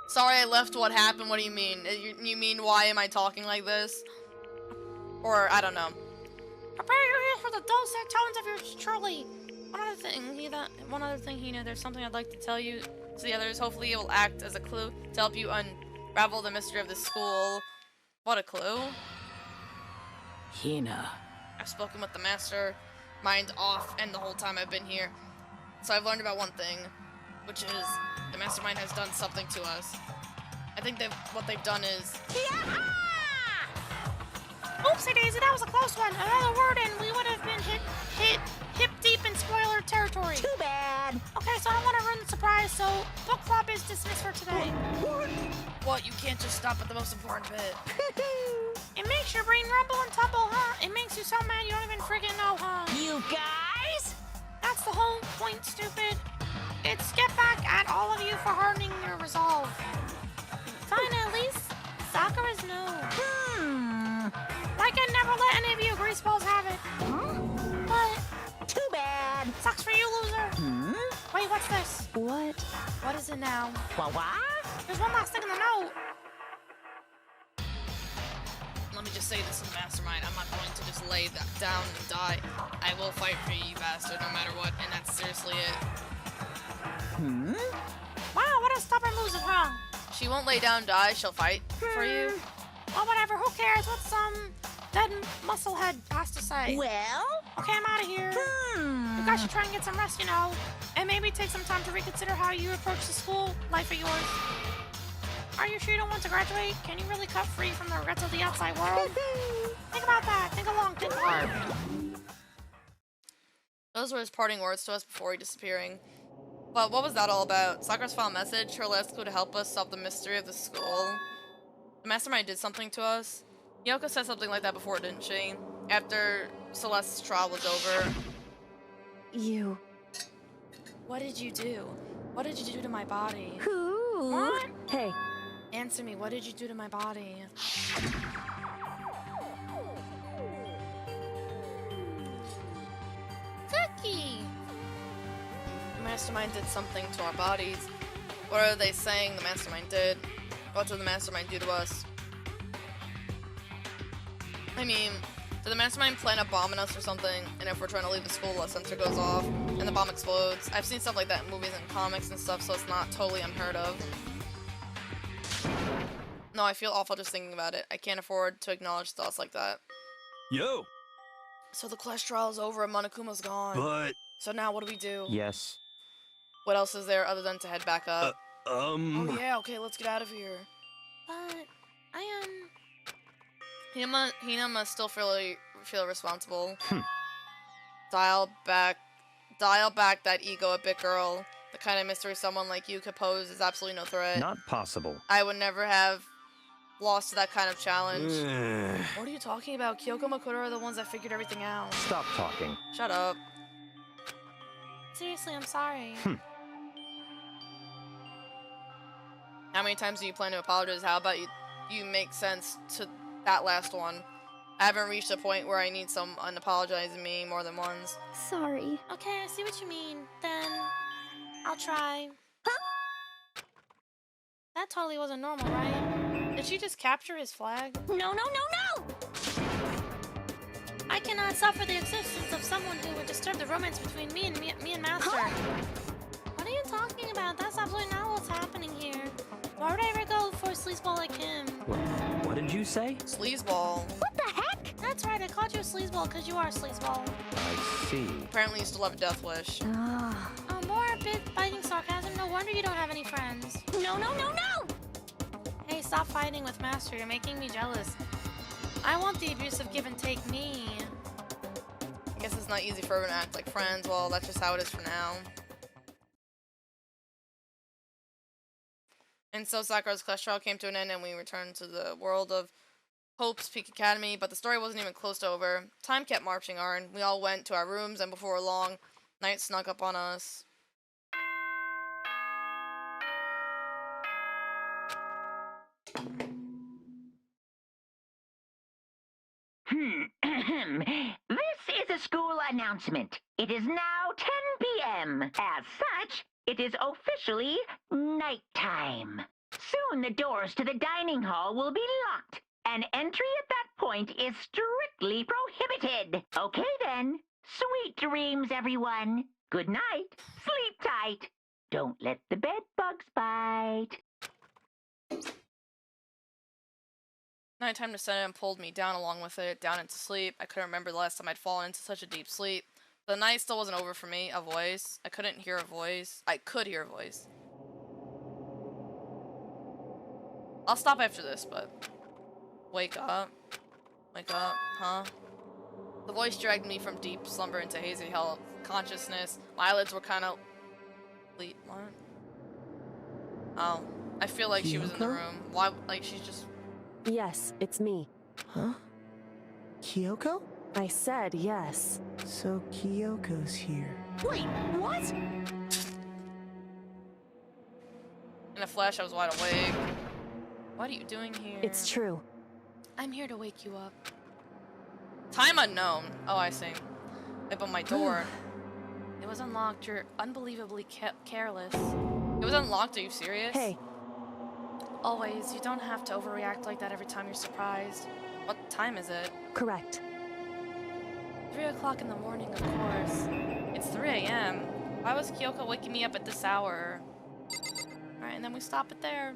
Sorry I left what happened. What do you mean? You mean why am I talking like this? Or, I don't know. Prepare your ears for the dulcet tones of yours truly. One other thing, Hina, there's something I'd like to tell you to the others. Hopefully it will act as a clue to help you unravel the mystery of the school. What a clue. Hina. I've spoken with the master, mind off, and the whole time I've been here. So I've learned about one thing, which is the mastermind has done something to us. I think what they've done is... Oopsie daisy, that was a close one. Another word and we would have been hip deep in spoiler territory. Too bad. Okay, so I don't want to ruin the surprise, so book club is dismissed for today. What? You can't just stop at the most important bit. It makes your brain rumble and tumble, huh? It makes you so mad you don't even friggin' know, huh? You guys? That's the whole point, stupid. It's get back at all of you for hardening your resolve. Fine, at least Sakura's no. Like I never let any of you greaseballs have it. Huh? But Too bad. sucks for you, loser. Wait, what's this? What? What is it now? What? There's one last thing in the note. Let me just say this to the mastermind. I'm not going to just lay that down and die. I will fight for you, bastard, no matter what, and that's seriously it. Wow, what a stubborn loser, huh? She won't lay down and die, she'll fight for you. Well, whatever, who cares what some dead musclehead has to say? Well? Okay, I'm out of here. You guys should try and get some rest, and maybe take some time to reconsider how you approach the school life of yours. Are you sure you don't want to graduate? Can you really cut free from the regrets of the outside world? Think about that. Think along. Think hard. Those were his parting words to us before he disappearing. But what was that all about? Sakura's final message, her last clue to help us solve the mystery of the school. The mastermind did something to us. Yoko said something like that before, didn't she? After Celeste's trial was over. You. What did you do? What did you do to my body? Who? What? Hey, Answer me, what did you do to my body? Cookie! The mastermind did something to our bodies. What are they saying the mastermind did? What did the mastermind do to us? I mean, did the mastermind plant a bomb in us or something? And if we're trying to leave the school, a sensor goes off and the bomb explodes. I've seen stuff like that in movies and comics and stuff, so it's not totally unheard of. No, I feel awful just thinking about it. I can't afford to acknowledge thoughts like that. Yo, So the class trial is over and Monokuma's gone. but, So now what do we do? Yes. What else is there other than to head back up? Oh um... yeah, okay, let's get out of here. But, Hina must still feel responsible. Dial back that ego a bit, girl. The kind of mystery someone like you could pose is absolutely no threat. Not possible. I would never have lost to that kind of challenge. What are you talking about? Kyoko and Makoto are the ones that figured everything out. Stop talking. Shut up. Seriously, I'm sorry. How many times do you plan to apologize? How about you make sense to that last one? I haven't reached a point where I need someone apologizing to me more than once. Sorry. Okay, I see what you mean. Then I'll try. That totally wasn't normal, right? Did she just capture his flag? No, no, no, no! I cannot suffer the existence of someone who would disturb the romance between me and Master. What are you talking about? That's absolutely not what's happening here. Why would I ever go for a sleazeball like him? What did you say? Sleazeball. What the heck? That's right, I called you a sleazeball because you are a sleazeball. I see. Apparently you still have a death wish. More bit-biting sarcasm. No wonder you don't have any friends. No, no, no, no! Hey, stop fighting with Master. You're making me jealous. I want the abusive give and take me. I guess it's not easy for everyone to act like friends. Well, that's just how it is for now. And so Sakura's class trial came to an end and we returned to the world of Hope's Peak Academy, but the story wasn't even close to over. Time kept marching on. We all went to our rooms, and before long, night snuck up on us. This is a school announcement. It is now 10 p.m. As such, it is officially nighttime. Soon the doors to the dining hall will be locked, and entry at that point is strictly prohibited. Okay then. Sweet dreams, everyone. Good night. Sleep tight. Don't let the bed bugs bite. Nighttime descended and pulled me down along with it, down into sleep. I couldn't remember the last time I'd fallen into such a deep sleep. The night still wasn't over for me. A voice. I couldn't hear a voice. I could hear a voice. I'll stop after this, but... Wake up. Wake up, huh? The voice dragged me from deep slumber into hazy hell of consciousness. My eyelids were kind of... What? Oh. I feel like she was in the room. Why? Like, she's just... Yes, it's me. Huh? Kyoko? I said yes. So Kyoko's here. Wait, what? In a flash, I was wide awake. What are you doing here? It's true. I'm here to wake you up. Time unknown. Oh, I see. I opened my door. It was unlocked. You're unbelievably careless. It was unlocked. Are you serious? Hey. Always. You don't have to overreact like that every time you're surprised. What time is it? Correct. 3 o'clock in the morning, of course. It's 3 a.m. Why was Kyoko waking me up at this hour? Alright, and then we stop it there.